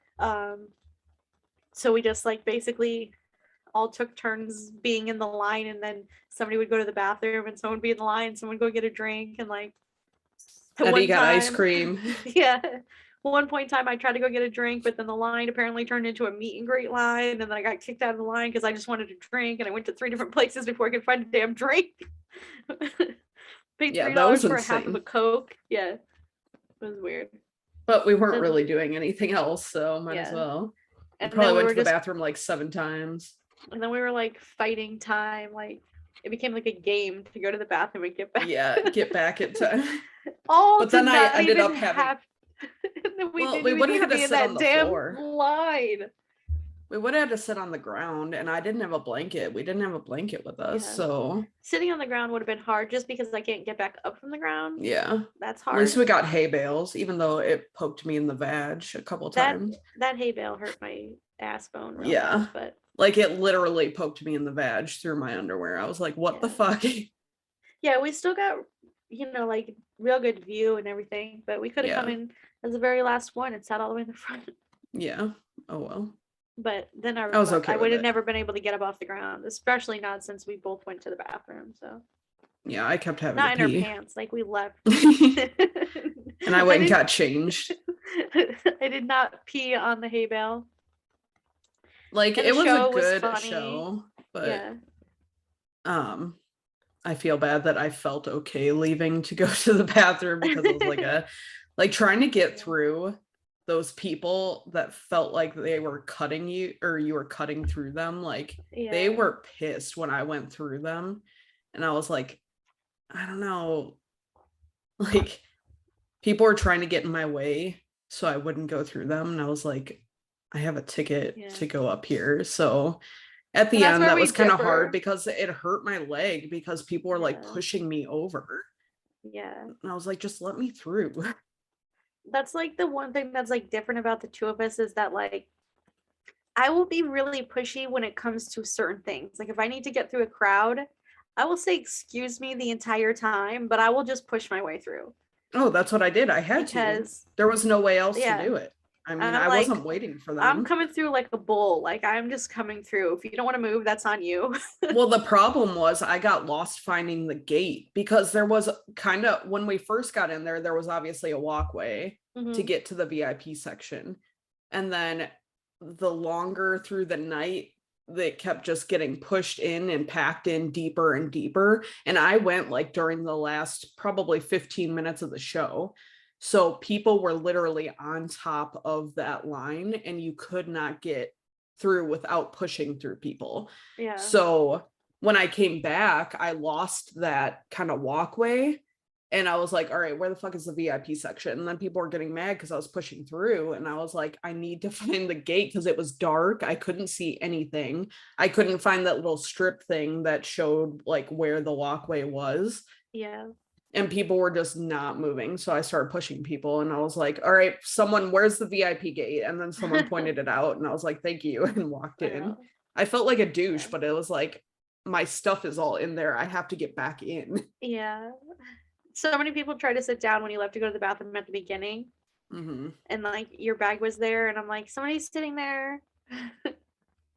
So we just like basically all took turns being in the line, and then somebody would go to the bathroom and someone would be in the line, someone would go get a drink, and like the
Eddie
one
got ice
time
cream.
yeah, one point in time I tried to go get a drink, but then the line apparently turned into a meet and greet line, and then I got kicked out of the line because I just wanted a drink, and I went to 3 different places before I could find a damn drink. Paid
Yeah,
three
that was
dollars for a half of a
insane.
Coke. Yeah, it was weird.
But we weren't
Then
really doing anything else, so might as
yeah,
well. We
and then
probably
we
went
were
to the
just,
bathroom like 7 times.
and then we were like fighting time. Like it became like a game to go to the bathroom and get back.
Yeah, get back in time.
All
But
to
then I
not
ended
even
up having,
have. And then we
well,
didn't
we
even
would
need
have
to
had to
be in
sit on
that
the
damn
floor.
line.
We would have had to sit on the ground, and I didn't have a blanket. We didn't have a blanket with us,
Yeah.
so
Sitting on the ground would have been hard just because I can't get back up from the ground.
yeah.
That's
At least
hard.
we got hay bales, even though it poked me in the vag a couple times.
That hay bale hurt my ass bone real
Yeah.
bad, but
Like it literally poked me in the vag through my underwear. I was like, what the
yeah.
fuck?
Yeah, we still got, like real good view and everything, but we could have come
Yeah.
in as the very last one and sat all the way in the front.
Yeah. Oh well.
But then
I was okay
I
with
would have
it.
never been able to get up off the ground, especially not since we both went to the bathroom. So
Yeah, I kept having to
not in our
pee.
pants, like we left.
And I went and got changed.
I did not pee on the hay bale.
Like
And
it
the
was a
show was
good
funny.
show, but
Yeah.
I feel bad that I felt okay leaving to go to the bathroom because it was like trying to get through those people that felt like they were cutting you or you were cutting through them. Like they
Yeah.
were pissed when I went through them. And I was like, I don't know. Like people were trying to get in my way so I wouldn't go through them. And I was like, I have a ticket
Yeah.
to go up here. So at
And
the
that's
end,
where
that
we
was kind of
differ.
hard because it hurt my leg because people were like
Yeah.
pushing me over.
Yeah.
And I was like, just let me through.
That's like the one thing that's like different about the two of us is that like I will be really pushy when it comes to certain things. Like if I need to get through a crowd, I will say excuse me the entire time, but I will just push my way through.
Oh, that's what I did. I had
Because
to. There was no way else to
yeah,
do it. I mean,
I'm
I
like
wasn't waiting for
I'm
them.
coming through like a bull. Like I'm just coming through. If you don't want to move, that's on you.
Well, the problem was I got lost finding the gate because there was kind of when we first got in there, there was obviously a walkway to get to the VIP section. And then the longer through the night, they kept just getting pushed in and packed in deeper and deeper. And I went like during the last probably 15 minutes of the show. So people were literally on top of that line and you could not get through without pushing through people.
Yeah.
So when I came back, I lost that kind of walkway. And I was like, all right, where the fuck is the VIP section? And then people were getting mad because I was pushing through. And I was like, I need to find the gate because it was dark. I couldn't see anything. I couldn't find that little strip thing that showed like where the walkway was.
Yeah.
And people were just not moving. So I started pushing people and I was like, all right, someone, where's the VIP gate? And then someone pointed it out and I was like, thank you, and walked in. I felt like a douche, but it was like, my stuff is all in there. I have to get back in.
Yeah. So many people try to sit down when you left to go to the bathroom at the beginning.
Mm-hmm.
And like your bag was there. And I'm like, somebody's sitting there.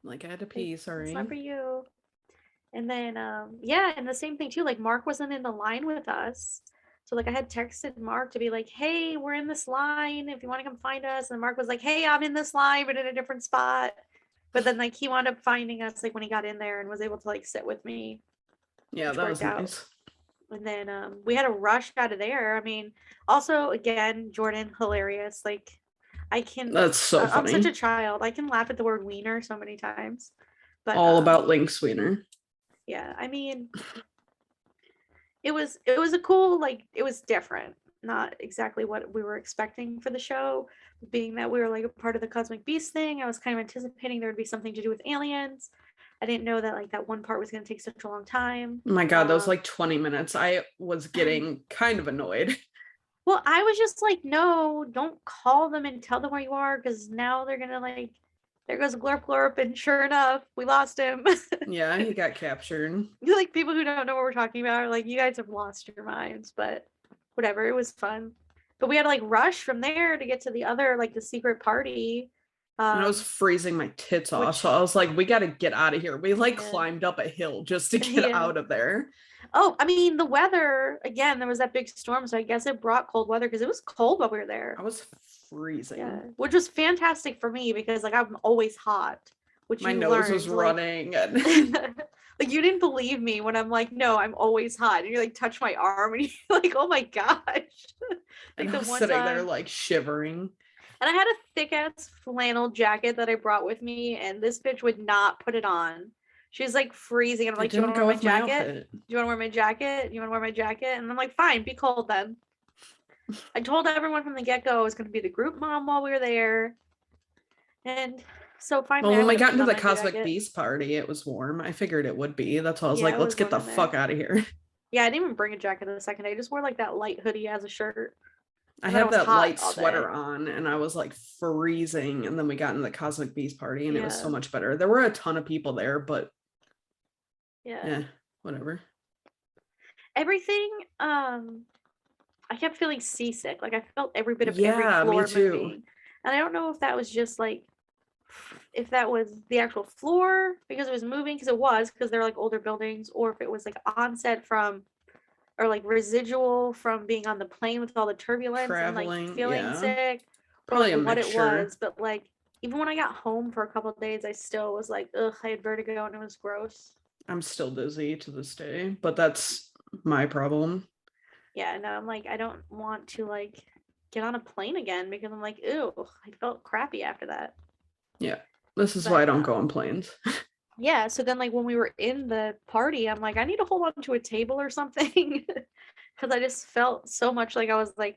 Like I had to pee, sorry.
It's not for you. And then yeah, and the same thing too, like Mark wasn't in the line with us. So like I had texted Mark to be like, hey, we're in this line if you want to come find us. And Mark was like, hey, I'm in this line, but in a different spot. But then like he wound up finding us like when he got in there and was able to like sit with me,
Yeah,
which
that was
worked out.
nice.
And then we had a rush out of there. I mean, also again, Jordan, hilarious. Like I can,
That's so
I'm such a
funny.
child. I can laugh at the word wiener so many times. But
All about Link Sweeter.
yeah, I mean, it was a cool, like it was different, not exactly what we were expecting for the show, being that we were like a part of the Cosmic Beast thing. I was kind of anticipating there would be something to do with aliens. I didn't know that like that one part was going to take such a long time.
Oh my God, that was like 20 minutes. I was getting kind of annoyed.
Well, I was just like, no, don't call them and tell them where you are, because now they're gonna like, there goes Glurp Glurp, and sure enough, we lost him.
Yeah, he got captured.
Like people who don't know what we're talking about are like, you guys have lost your minds, but whatever, it was fun. But we had to like rush from there to get to the other, like the secret party.
And I was
Um,
freezing my tits off. So
which
I was like, we got to get out of here. We like
yeah,
climbed up a hill just to get
yeah.
out of there.
Oh, I mean the weather again. There was that big storm, so I guess it brought cold weather because it was cold while we were there.
I was freezing.
Yeah, which was fantastic for me because like I'm always hot, which
My
you
nose was
learned. Like,
running. And
like you didn't believe me when I'm like, no, I'm always hot, and you like touch my arm, and you're like, oh my gosh.
and
Like
I
the
was
one
sitting there
time,
like shivering.
and I had a thick ass flannel jacket that I brought with me, and this bitch would not put it on. She was like freezing, and I'm
It
like, do you
didn't
want to
go
wear my
with my
jacket?
outfit.
Do you want to wear my jacket? You want to wear my jacket? And I'm like, fine, be cold then. I told everyone from the get go I was going to be the group mom while we were there. And so
Well,
finally I
when we
went to
got
put
into
on
the
my
Cosmic
jacket.
Beast party, it was warm. I figured it would be. That's why I was
Yeah,
like,
it
let's
was
get
warm
the
in there.
fuck out of here.
Yeah, I didn't even bring a jacket the second day. I just wore like that light hoodie as a shirt.
I
And then I
had
was
that
hot
light
all
sweater
day.
on and I was like freezing. And then we got into the Cosmic Beast party and it was
Yeah.
so much better. There were a ton of people there, but
Yeah.
whatever.
Everything, I kept feeling seasick. Like I felt every bit of every
Yeah, me
floor
too.
moving. And I don't know if that was just like, if that was the actual floor because it was moving, because it was, because they're like older buildings, or if it was like onset from, or like residual from being on the plane with all the turbulence and like
Traveling,
feeling
yeah.
sick, or
Probably
like
a
what it
mixture.
was. But like, even when I got home for a couple of days, I still was like, ugh, I had vertigo and it was gross.
I'm still dizzy to this day, but that's my problem.
Yeah, no, I'm like, I don't want to like get on a plane again because I'm like, ew, I felt crappy after that.
Yeah. This is why I
But
don't go on planes.
yeah, so then like when we were in the party, I'm like, I need to hold on to a table or something because I just felt so much like I was like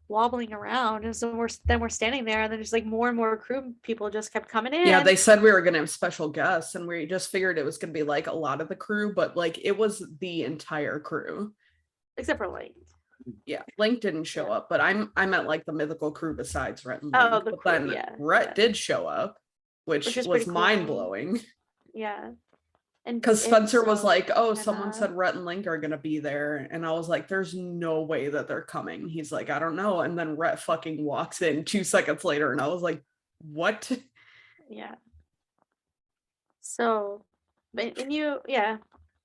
wobbling around. And so we're standing there, and then just like more and more crew people just kept coming
Yeah,
in.
they said we were going to have special guests and we just figured it was going to be like a lot of the crew, but like it was the entire crew.
Except for Link.
Yeah, Link didn't show
Yeah.
up, but I'm at like the mythical crew besides Rhett and
Oh,
Link.
the
But
crew,
then
yeah.
Rhett
Yeah.
did show up,
Which
which
is
was
pretty
mind
cool.
blowing.
Yeah. And
Because Spencer was
so
like, "Oh,
and
someone said Rhett and Link are gonna be there," and I was like, "There's no way that they're coming." He's like, "I don't know," and then Rhett fucking walks in 2 seconds later, and I was like, "What?"
yeah. So and you, yeah,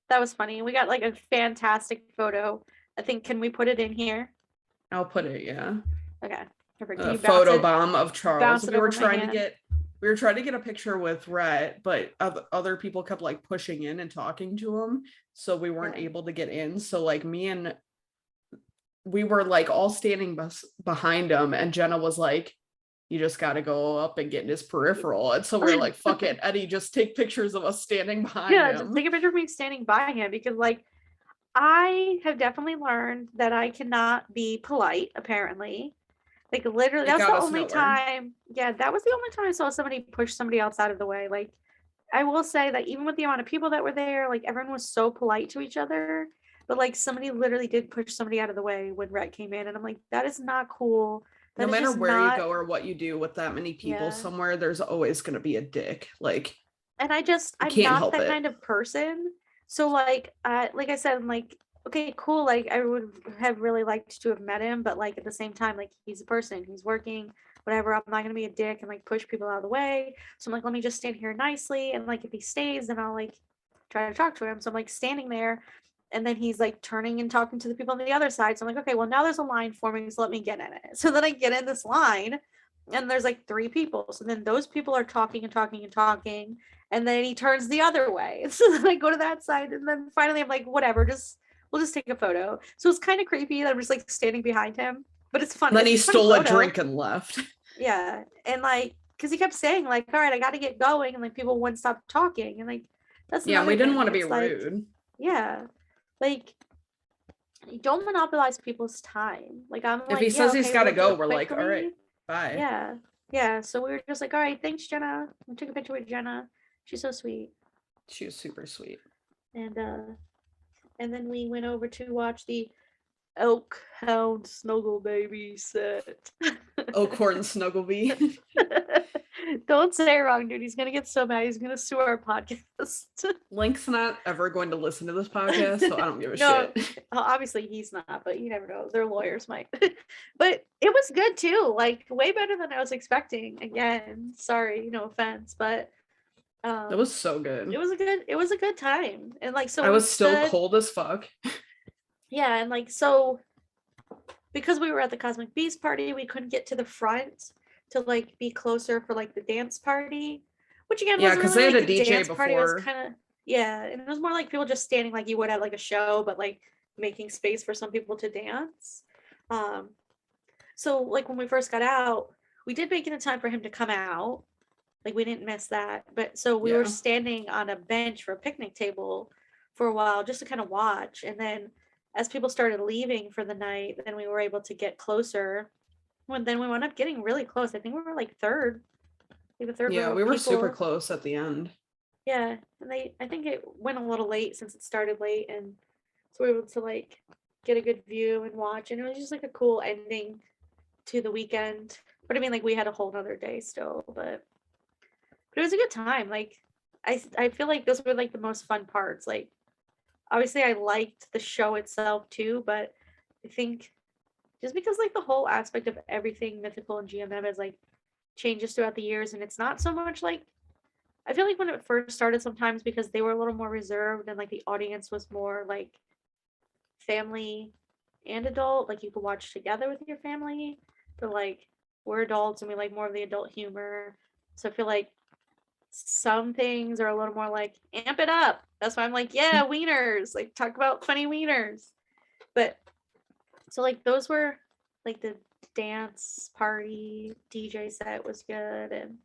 that was funny. We got like a fantastic photo. I think, can we put it in here?
I'll put it, yeah.
Okay. Perfect. Can
A
you bounce
photo
it
bomb of Charles.
bounce it over my hand?
We were trying to get a picture with Rhett, but other people kept like pushing in and talking to him, so we weren't
Yeah.
able to get in. So like we were like all standing behind him, and Jenna was like, "You just got to go up and get in his peripheral." And so we are like, "Fuck it, Eddie, just take pictures of us standing behind
Yeah, just
him."
take a picture of me standing by him because like I have definitely learned that I cannot be polite, apparently. Like literally,
It
that was
got
the
us
only
nowhere.
time. Yeah, that was the only time I saw somebody push somebody else out of the way. Like I will say that even with the amount of people that were there, like everyone was so polite to each other. But like somebody literally did push somebody out of the way when Rhett came in, and I'm like, that is not cool.
No
That is
matter
just
where you
not.
go or what you do with that many people
Yeah.
somewhere, there's always going to be a dick. Like,
And
you
I'm
can't
not
help
that
it.
kind of person. So like I said, I'm like, okay, cool. Like I would have really liked to have met him, but like at the same time, like he's a person, he's working, whatever. I'm not gonna be a dick and like push people out of the way. So I'm like, let me just stand here nicely, and like if he stays, then I'll like try to talk to him. So I'm like standing there, and then he's like turning and talking to the people on the other side. So I'm like, okay, well now there's a line forming, so let me get in it. So then I get in this line, and there's like 3 people. So then those people are talking and talking and talking, and then he turns the other way. So then I go to that side, and then finally I'm like, whatever, we'll just take a photo. So it's kind of creepy that I'm just like standing behind him, but it's fun.
Then he
It's a funny
stole a
photo.
drink and left.
Yeah, and like, because he kept saying like, all right, I got to get going, and like people wouldn't stop talking, and like that's
Yeah,
another
we didn't
thing.
want to be
It's like,
rude.
yeah, like you don't monopolize people's time. Like I'm
If
like,
he
yeah,
says he's
okay,
got to
we'll do
go,
it
we're like, all right,
quickly.
bye.
Yeah, yeah. So we were just like, all right, thanks, Jenna. We took a picture with Jenna. She's so sweet.
She was super sweet.
And then we went over to watch the Elk Hound Snuggle Baby set.
Oakhorn Snugglebee.
Don't say it wrong, dude. He's gonna get so mad. He's gonna sue our podcast.
Link's not ever going to listen to this podcast, so I don't give a
No,
shit.
obviously he's not, but you never know. Their lawyers might. But it was good too. Like way better than I was expecting. Again, sorry, no offense, but
That was so good.
it was a good time. And like so
I
we
was still
stood,
cold as fuck.
yeah, and like so because we were at the Cosmic Beast party, we couldn't get to the front to like be closer for like the dance party, which again
Yeah,
wasn't
because
really
they had
like
a
a
DJ
dance party. It was
before.
kind of, yeah, and it was more like people just standing like you would at like a show, but like making space for some people to dance. So like when we first got out, we did make it in time for him to come out. Like we didn't miss that. But so we were
Yeah.
standing on a bench for a picnic table for a while just to kind of watch. And then as people started leaving for the night, then we were able to get closer. When then we wound up getting really close. I think we were like third, like the third
Yeah,
row of
we were super
people.
close at the end.
Yeah, and I think it went a little late since it started late, and so we were able to like get a good view and watch, and it was just like a cool ending to the weekend. But I mean, like we had a whole nother day still, but it was a good time. Like I feel like those were like the most fun parts. Like obviously I liked the show itself too, but I think just because like the whole aspect of everything mythical and GMM is like changes throughout the years, and it's not so much like I feel like when it first started sometimes because they were a little more reserved and like the audience was more like family and adult, like you could watch together with your family, but like we're adults and we like more of the adult humor. So I feel like some things are a little more like amp it up. That's why I'm like, yeah, wieners, like talk about funny wieners. But so like those were like the dance party DJ set was good, and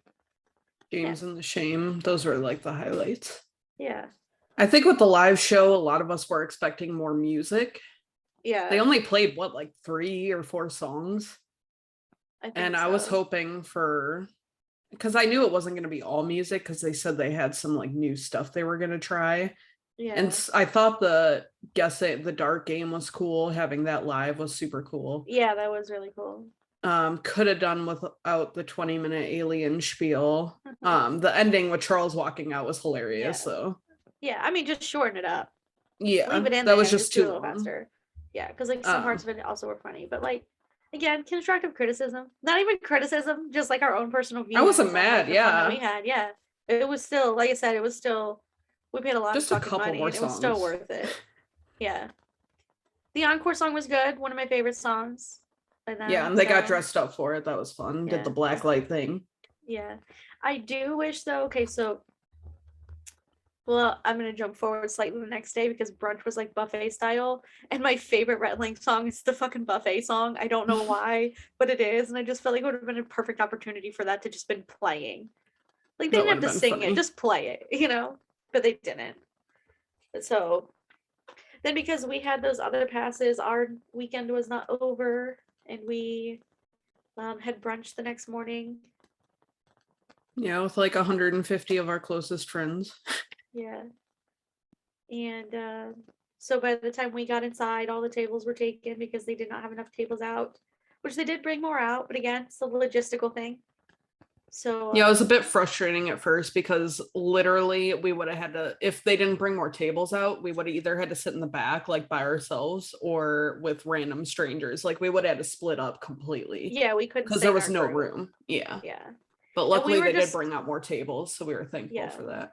James and the Shame, those were like the highlights.
yeah.
I think with the live show, a lot of us were expecting more music.
Yeah.
They only played what, like 3 or 4 songs? I was hoping for, because I knew it wasn't going to be all music because they said they had some like new stuff they were going to try.
Yeah.
And I thought the Dark Game was cool. Having that live was super cool.
Yeah, that was really cool.
Could have done without the 20-minute alien spiel. The ending with Charles walking out was hilarious.
Yeah.
So
yeah, I mean, just shorten it up.
Yeah,
leave it in
that
there,
was just
do
too
a little
long.
faster. Yeah, because like some parts of it also were funny, but like again, constructive criticism. Not even criticism, just like our own personal views.
I wasn't
on,
mad.
like, the fun that
Yeah,
we had. Yeah, it was still, like I said, it was still. We paid a lot
just
of
a
fucking
couple
money,
more
and it was still
songs.
worth it. Yeah, the encore song was good. One of my favorite songs.
Yeah, and they got dressed up for it. That was fun.
Yeah.
Did the black light thing.
Yeah, I do wish though. Okay, so. Well, I'm gonna jump forward slightly the next day because brunch was like buffet style, and my favorite Red Link song is the fucking buffet song. I don't know why, but it is, and I just felt like it would have been a perfect opportunity for that to just been playing. Like they
That
didn't
would
have
have
to
been
sing
funny.
it, just play it, you know. But they didn't. So then, because we had those other passes, our weekend was not over, and we had brunch the next morning.
Yeah, with like 150 of our closest friends.
Yeah. And so by the time we got inside, all the tables were taken because they did not have enough tables out, which they did bring more out, but again, it's a logistical thing. So
Yeah, it was a bit frustrating at first because literally we would have had to, if they didn't bring more tables out, we would have either had to sit in the back like by ourselves or with random strangers. Like we would have had to split up completely.
Yeah, we couldn't
because there was no room. Yeah.
Yeah.
But luckily they
did
bring out more tables, so we were thankful for that.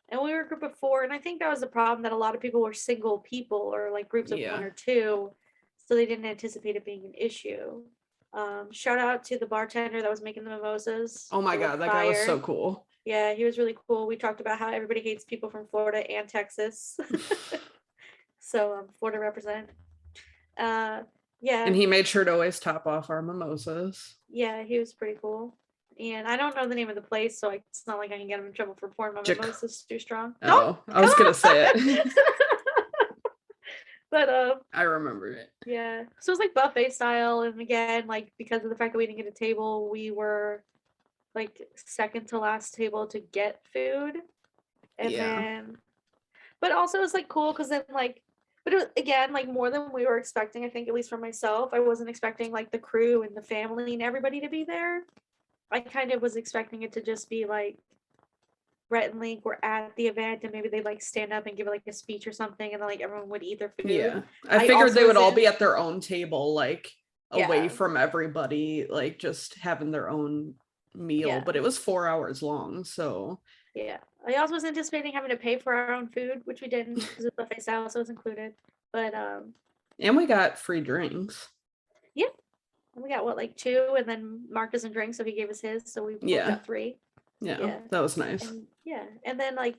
And we were a group of 4, and I think that was the problem, that a lot of people were single people or like groups of 1
Yeah.
or 2, so they didn't anticipate it being an issue. Shout out to the bartender that was making the mimosas.
Oh my
They were
God, that guy was so
fire.
cool.
Yeah, he was really cool. We talked about how everybody hates people from Florida and Texas. So Florida represent. Yeah,
And he made sure to always top off our mimosas.
yeah, he was pretty cool. And I don't know the name of the place, so it's not like I can get him in trouble for pouring my
Jac-
mimosas too strong. Don't
Oh, I
come
was gonna say
on.
it.
But
I remember it.
yeah. So it was like buffet style, and again, like because of the fact that we didn't get a table, we were like second to last table to get food. And
Yeah.
then but also it's like cool because then like but it was, again, like more than we were expecting, I think, at least for myself. I wasn't expecting like the crew and the family and everybody to be there. I kind of was expecting it to just be like Rhett and Link were at the event and maybe they'd like stand up and give like a speech or something, and then like everyone would eat their food.
Yeah. I
I
figured
also
they would
was
all
in,
be at their own table, like away
yeah,
from everybody, like just having their own meal.
yeah,
But it was 4 hours long, so
yeah. I also was anticipating having to pay for our own food, which we didn't because it's buffet style, so it was included. But
and we got free drinks.
yeah, we got what, like 2, and then Mark doesn't drink, so he gave us his, so we both
Yeah.
got 3.
Yeah,
Yeah.
that was nice.
And yeah, and then like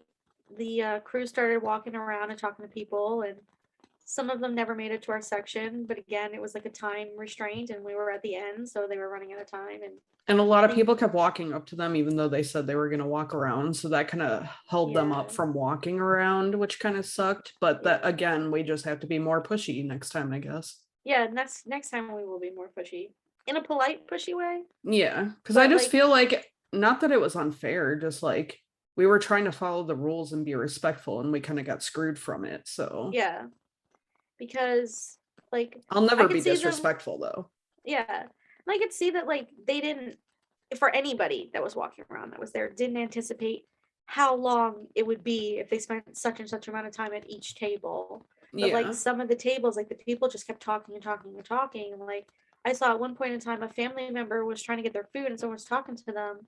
the crew started walking around and talking to people, and some of them never made it to our section, but again, it was like a time restraint, and we were at the end, so they were running out of time.
And a lot of
They-
people kept walking up to them, even though they said they were going to walk around. So that kind of held them up
Yeah.
from walking around, which kind of sucked. But that,
Yeah.
again, we just have to be more pushy next time, I guess.
Yeah, next time we will be more pushy in a polite, pushy way.
Yeah. Because I
But
just
like,
feel like, not that it was unfair, just like we were trying to follow the rules and be respectful, and we kind of got screwed from it. So
yeah, because like
I'll
I
never
could
be
see them.
disrespectful, though.
Yeah, and I could see that like they didn't, for anybody that was walking around that was there, didn't anticipate how long it would be if they spent such and such amount of time at each table. But like
Yeah.
some of the tables, like the people just kept talking and talking and talking. And like I saw at one point in time a family member was trying to get their food and someone was talking to them.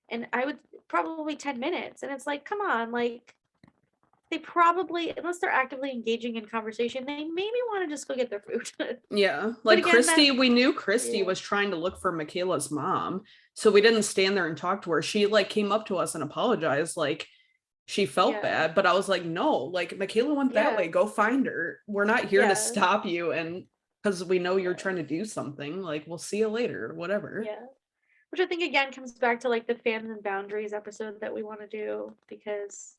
And I would probably 10 minutes. And it's like, come on, like they probably, unless they're actively engaging in conversation, they maybe want to just go get their food.
Yeah. Like
again,
Christy, we knew Christy
yeah.
was trying to look for Michaela's mom. So we didn't stand there and talk to her. She like came up to us and apologized. Like she felt
Yeah.
bad, but I was like, no, like Michaela went that
Yeah.
way. Go find her. We're not here
Yeah.
to stop you. And because we know you're
Yeah.
trying to do something, like we'll see you later, whatever.
Yeah. Which I think again comes back to like the fans and boundaries episode that we want to do, because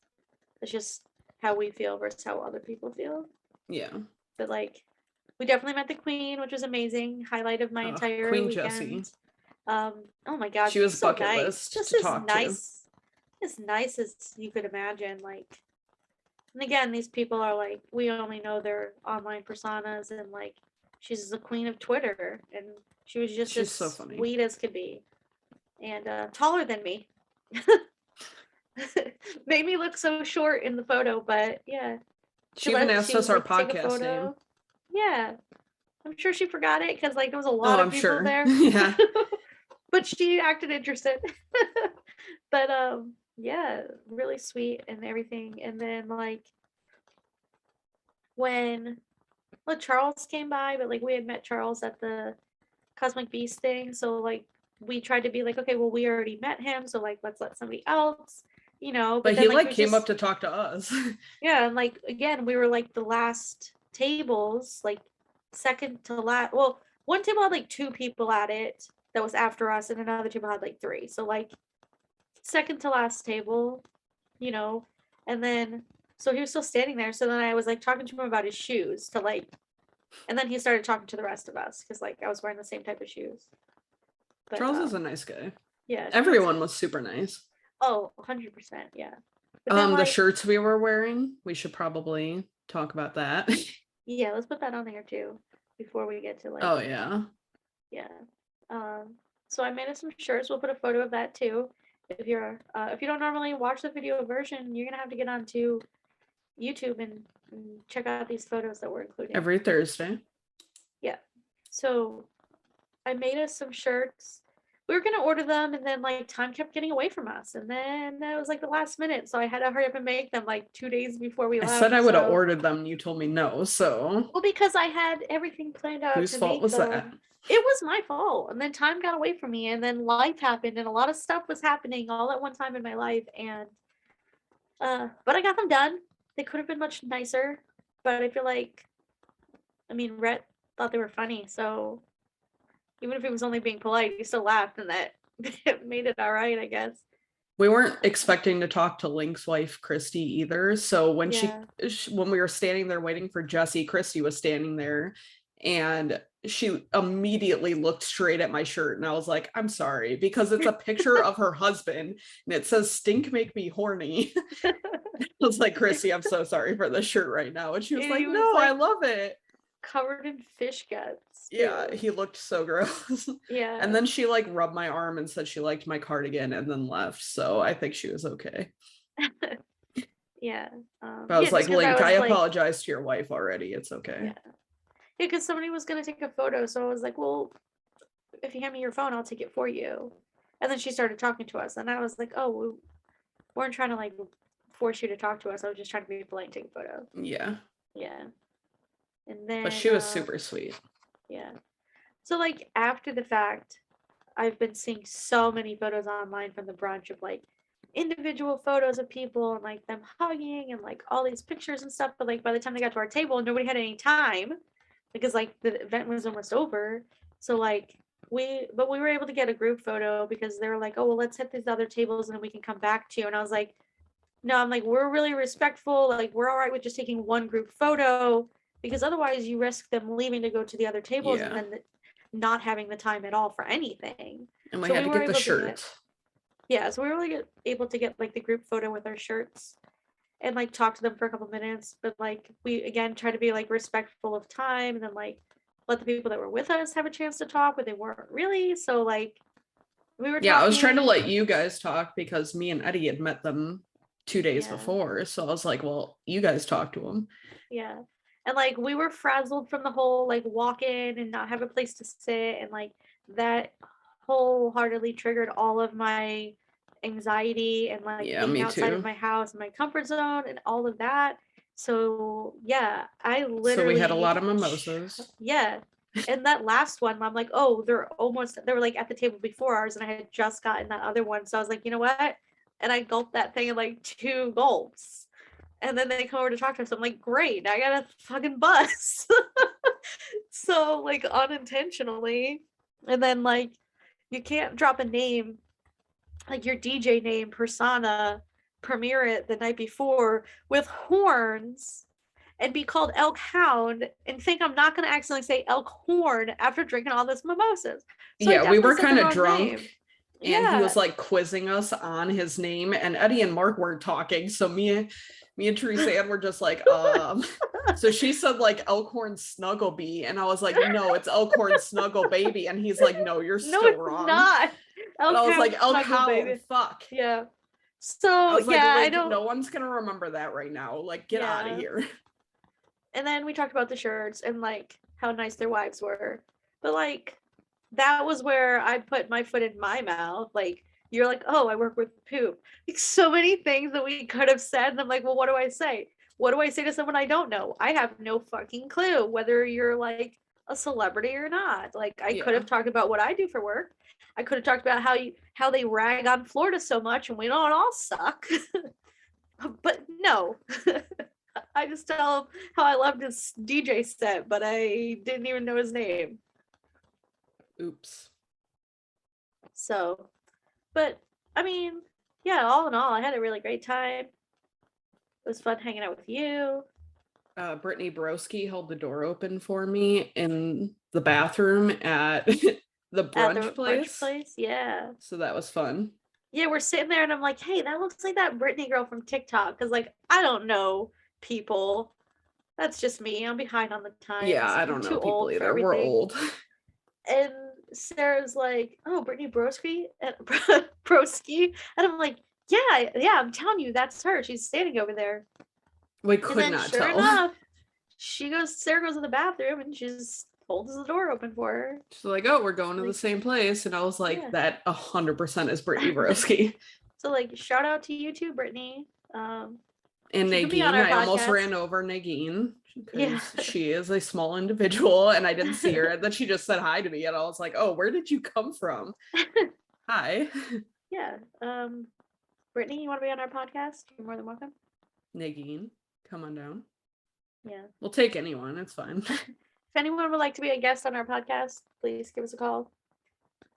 it's just how we feel versus how other people feel.
Yeah.
But like we definitely met the queen, which was amazing. Highlight of my entire
Queen
weekend.
Jessie.
Oh my god,
She was
so
bucket
nice.
list
Just
to
as
talk to.
nice, as nice as you could imagine. Like, and again, these people are like, we only know their online personas, and like she's the queen of Twitter, and she was just
She's
as
so funny.
sweet as could be, and taller than me. Made me look so short in the photo, but yeah.
She even asked us our
like, take a
podcast
photo.
name.
Yeah. I'm sure she forgot it because like there was a
Oh,
lot of
I'm
people
sure.
there.
Yeah.
But she acted interested. But yeah, really sweet and everything. And then like when Charles came by, but like we had met Charles at the Cosmic Beast thing, so like we tried to be like, okay, well we already met him, so like let's let somebody else, you know.
But
then,
he
like,
like
we
came
just,
up to talk to us.
yeah, and like again, we were like the last tables, like second to last. Well, one table had like 2 people at it that was after us, and another table had like 3. So like second to last table, you know. And then so he was still standing there. So then I was like talking to him about his shoes to like, and then he started talking to the rest of us because like I was wearing the same type of shoes. But,
Charles is a nice guy.
Yeah.
Everyone was super nice.
Oh, 100%. Yeah. But then,
The
like,
shirts we were wearing, we should probably talk about that.
yeah, let's put that on there too before we get to like.
Oh yeah.
Yeah. So I made us some shirts. We'll put a photo of that too. If you don't normally watch the video version, you're gonna have to get onto YouTube and check out these photos that we're including
every Thursday.
Yeah. So I made us some shirts. we were gonna order them, and then like time kept getting away from us, and then it was like the last minute, so I had to hurry up and make them like 2 days before we
I
left.
said I would have
So,
ordered them and you told me no, so
well, because I had everything planned out
whose
to
fault
make
was that?
them. It was my fault, and then time got away from me, and then life happened, and a lot of stuff was happening all at one time in my life, and but I got them done. They could have been much nicer, but I feel like, I mean, Rhett thought they were funny, so even if he was only being polite, he still laughed, and that made it all right, I guess.
We weren't expecting to talk to Link's wife, Christy, either. So when
Yeah.
when we were standing there waiting for Jesse, Christy was standing there and she immediately looked straight at my shirt. And I was like, I'm sorry, because it's a picture of her husband and it says, "Stink make me horny." I was like, Christy, I'm so sorry for the shirt right now. And she was
And
like,
he was
no, I
like
love it.
covered in fish guts.
Yeah,
Too.
he looked so gross.
Yeah.
And then she like rubbed my arm and said she liked my cardigan and then left. So I think she was okay.
Yeah.
But I was
Yeah, just
like,
because I
Link,
was
I
like,
apologize to your wife already. It's okay.
yeah. Yeah, because somebody was gonna take a photo, so I was like, well, if you hand me your phone, I'll take it for you. And then she started talking to us, and I was like, oh, we weren't trying to like force you to talk to us. I was just trying to be polite and take a photo.
Yeah.
Yeah. And
But
then
she was super sweet.
yeah. So like after the fact, I've been seeing so many photos online from the brunch of like individual photos of people and like them hugging and like all these pictures and stuff. But like by the time they got to our table, nobody had any time because like the event was almost over. So like we were able to get a group photo because they were like, oh well, let's hit these other tables and then we can come back to you. And I was like, no, I'm like, we're really respectful. Like we're all right with just taking one group photo because otherwise you risk them leaving to go to the other tables and
Yeah.
then not having the time at all for anything.
And we
So
had
we
to
were
get the
able to
shirt.
yeah, so we were really able to get like the group photo with our shirts and like talk to them for a couple minutes. But like we again try to be like respectful of time and then like let the people that were with us have a chance to talk, but they weren't really. So like we were
Yeah, I was trying to
talking.
let you guys talk because me and Eddie had met them 2 days
Yeah.
before. So I was like, well, you guys talk to them.
Yeah. And like we were frazzled from the whole like walk in and not have a place to sit and like that wholeheartedly triggered all of my anxiety and like
Yeah,
being
me
outside of
too.
my house and my comfort zone and all of that. So yeah, I
So we had a lot
literally
of mimosas.
yeah. And that last one, I'm like, oh, they were like at the table before ours, and I had just gotten that other one. So I was like, you know what? And I gulped that thing in like 2 gulps. And then they come over to talk to us. I'm like, great, I got a fucking bus. So like unintentionally. And then like you can't drop a name, like your DJ name, persona, premiere it the night before with horns and be called Elk Hound and think I'm not going to accidentally say Elk Horn after drinking all this mimosas. So I
Yeah, we
definitely
were
said the
kind of
wrong
drunk
name.
and he
Yeah.
was like quizzing us on his name and Eddie and Mark weren't talking. So me and Teresa Ann were just like, so she said like Elkhorn Snugglebee and I was like, no, it's Elkhorn Snuggle Baby. And he's like, no, you're
No,
still
it's
wrong.
not.
And
Elk
I was
Hound
like, Elk
Snuggle
Hound,
Baby.
fuck.
Yeah.
I
So
was like,
yeah, I
Link,
don't.
no one's gonna remember that right now. Like, get out of
Yeah.
here.
And then we talked about the shirts and like how nice their wives were. But like that was where I put my foot in my mouth. Like you're like, oh, I work with poop. Like so many things that we could have said. And I'm like, well, what do I say? What do I say to someone I don't know? I have no fucking clue whether you're like a celebrity or not. Like I could
Yeah.
have talked about what I do for work. I could have talked about how they rag on Florida so much and we don't all suck. But no. I just tell him how I loved his DJ set, but I didn't even know his name.
Oops.
So, but I mean, yeah, all in all, I had a really great time. It was fun hanging out with you.
Brittany Broski held the door open for me in the bathroom at the
At the
brunch
brunch
place.
place. Yeah.
So that was fun.
Yeah, we're sitting there and I'm like, hey, that looks like that Brittany girl from TikTok. Cause like, I don't know people. That's just me. I'm behind on the
Yeah,
times.
I
I'm
don't know
too
people
old for
either. We're
everything.
old.
And Sarah's like, "Oh, Brittany Broski and Broski," and I'm like, "Yeah, yeah, I'm telling you, that's her. She's standing over there."
We
And
could
then,
not
sure
tell.
enough, Sarah goes to the bathroom, and she's holds the door open for her.
She's like, oh, we're going to the
Like,
same place. And I was like,
yeah.
that 100% is Brittany Broski.
So like, shout out to you too, Brittany.
And
She could be on
Nagin,
our
I almost
podcast.
ran over Nagin
Yeah.
because she is a small individual and I didn't see her. And then she just said hi to me and I was like, oh, where did you come from? Hi.
Yeah. Brittany, you want to be on our podcast? You're more than welcome.
Nagin, come on down.
Yeah.
We'll take anyone. It's fine.
If anyone would like to be a guest on our podcast, please give us a call.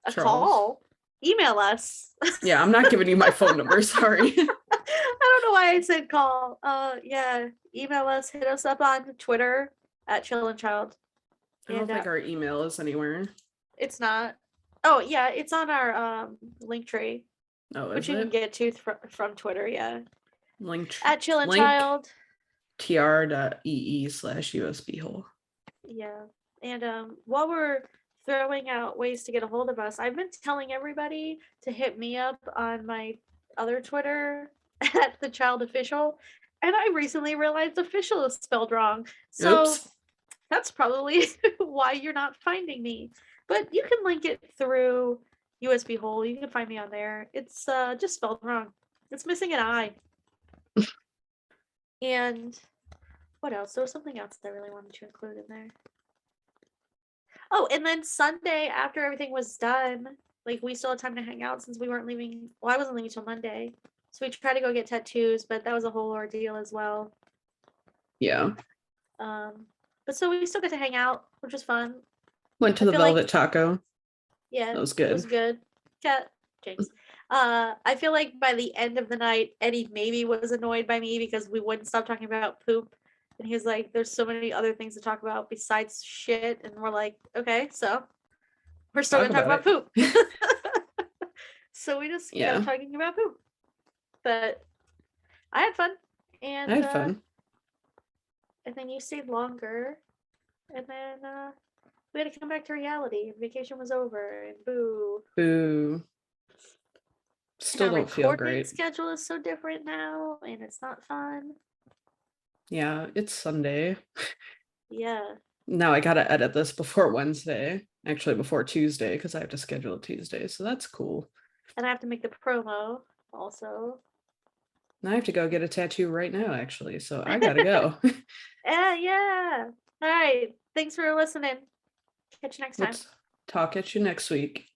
A
Charles.
call? Email us.
Yeah, I'm not giving you my phone number. Sorry.
I don't know why I said call. Yeah. Email us. Hit us up on Twitter at chillandchild.
I don't think our email is anywhere.
It's not. Oh yeah, it's on our link tree.
Oh,
which
is
you
it?
can get to from Twitter. Yeah.
Link
At chillandchild.
tr.ee/USB hole.
Yeah. And while we're throwing out ways to get a hold of us, I've been telling everybody to hit me up on my other Twitter at the child official, and I recently realized official is spelled wrong. So
Oops.
that's probably why you're not finding me. But you can link it through USB hole. You can find me on there. It's just spelled wrong. It's missing an I. And what else? There was something else that I really wanted to include in there. Oh, and then Sunday, after everything was done, like we still had time to hang out since we weren't leaving. Well, I wasn't leaving till Monday. So we tried to go get tattoos, but that was a whole ordeal as well.
Yeah.
But so we still got to hang out, which was fun.
Went to the Velvet Taco.
Yeah.
That was good.
It was good. Jinx. I feel like by the end of the night, Eddie maybe was annoyed by me because we wouldn't stop talking about poop. And he was like, there's so many other things to talk about besides shit. And we're like, okay, so we're still going to talk about poop. So we just kept talking about poop. But I had fun. And
I had fun.
And then you stayed longer. And then we had to come back to reality. Vacation was over. And boo.
Boo. Still don't feel great.
Schedule is so different now. And it's not fun.
Yeah, it's Sunday.
Yeah.
Now I gotta edit this before Wednesday. Actually, before Tuesday, because I have to schedule it Tuesday. So that's cool.
And I have to make the promo also.
And I have to go get a tattoo right now, actually. So I gotta go.
Yeah. All right. Thanks for listening. Catch you next time.
Talk at you next week.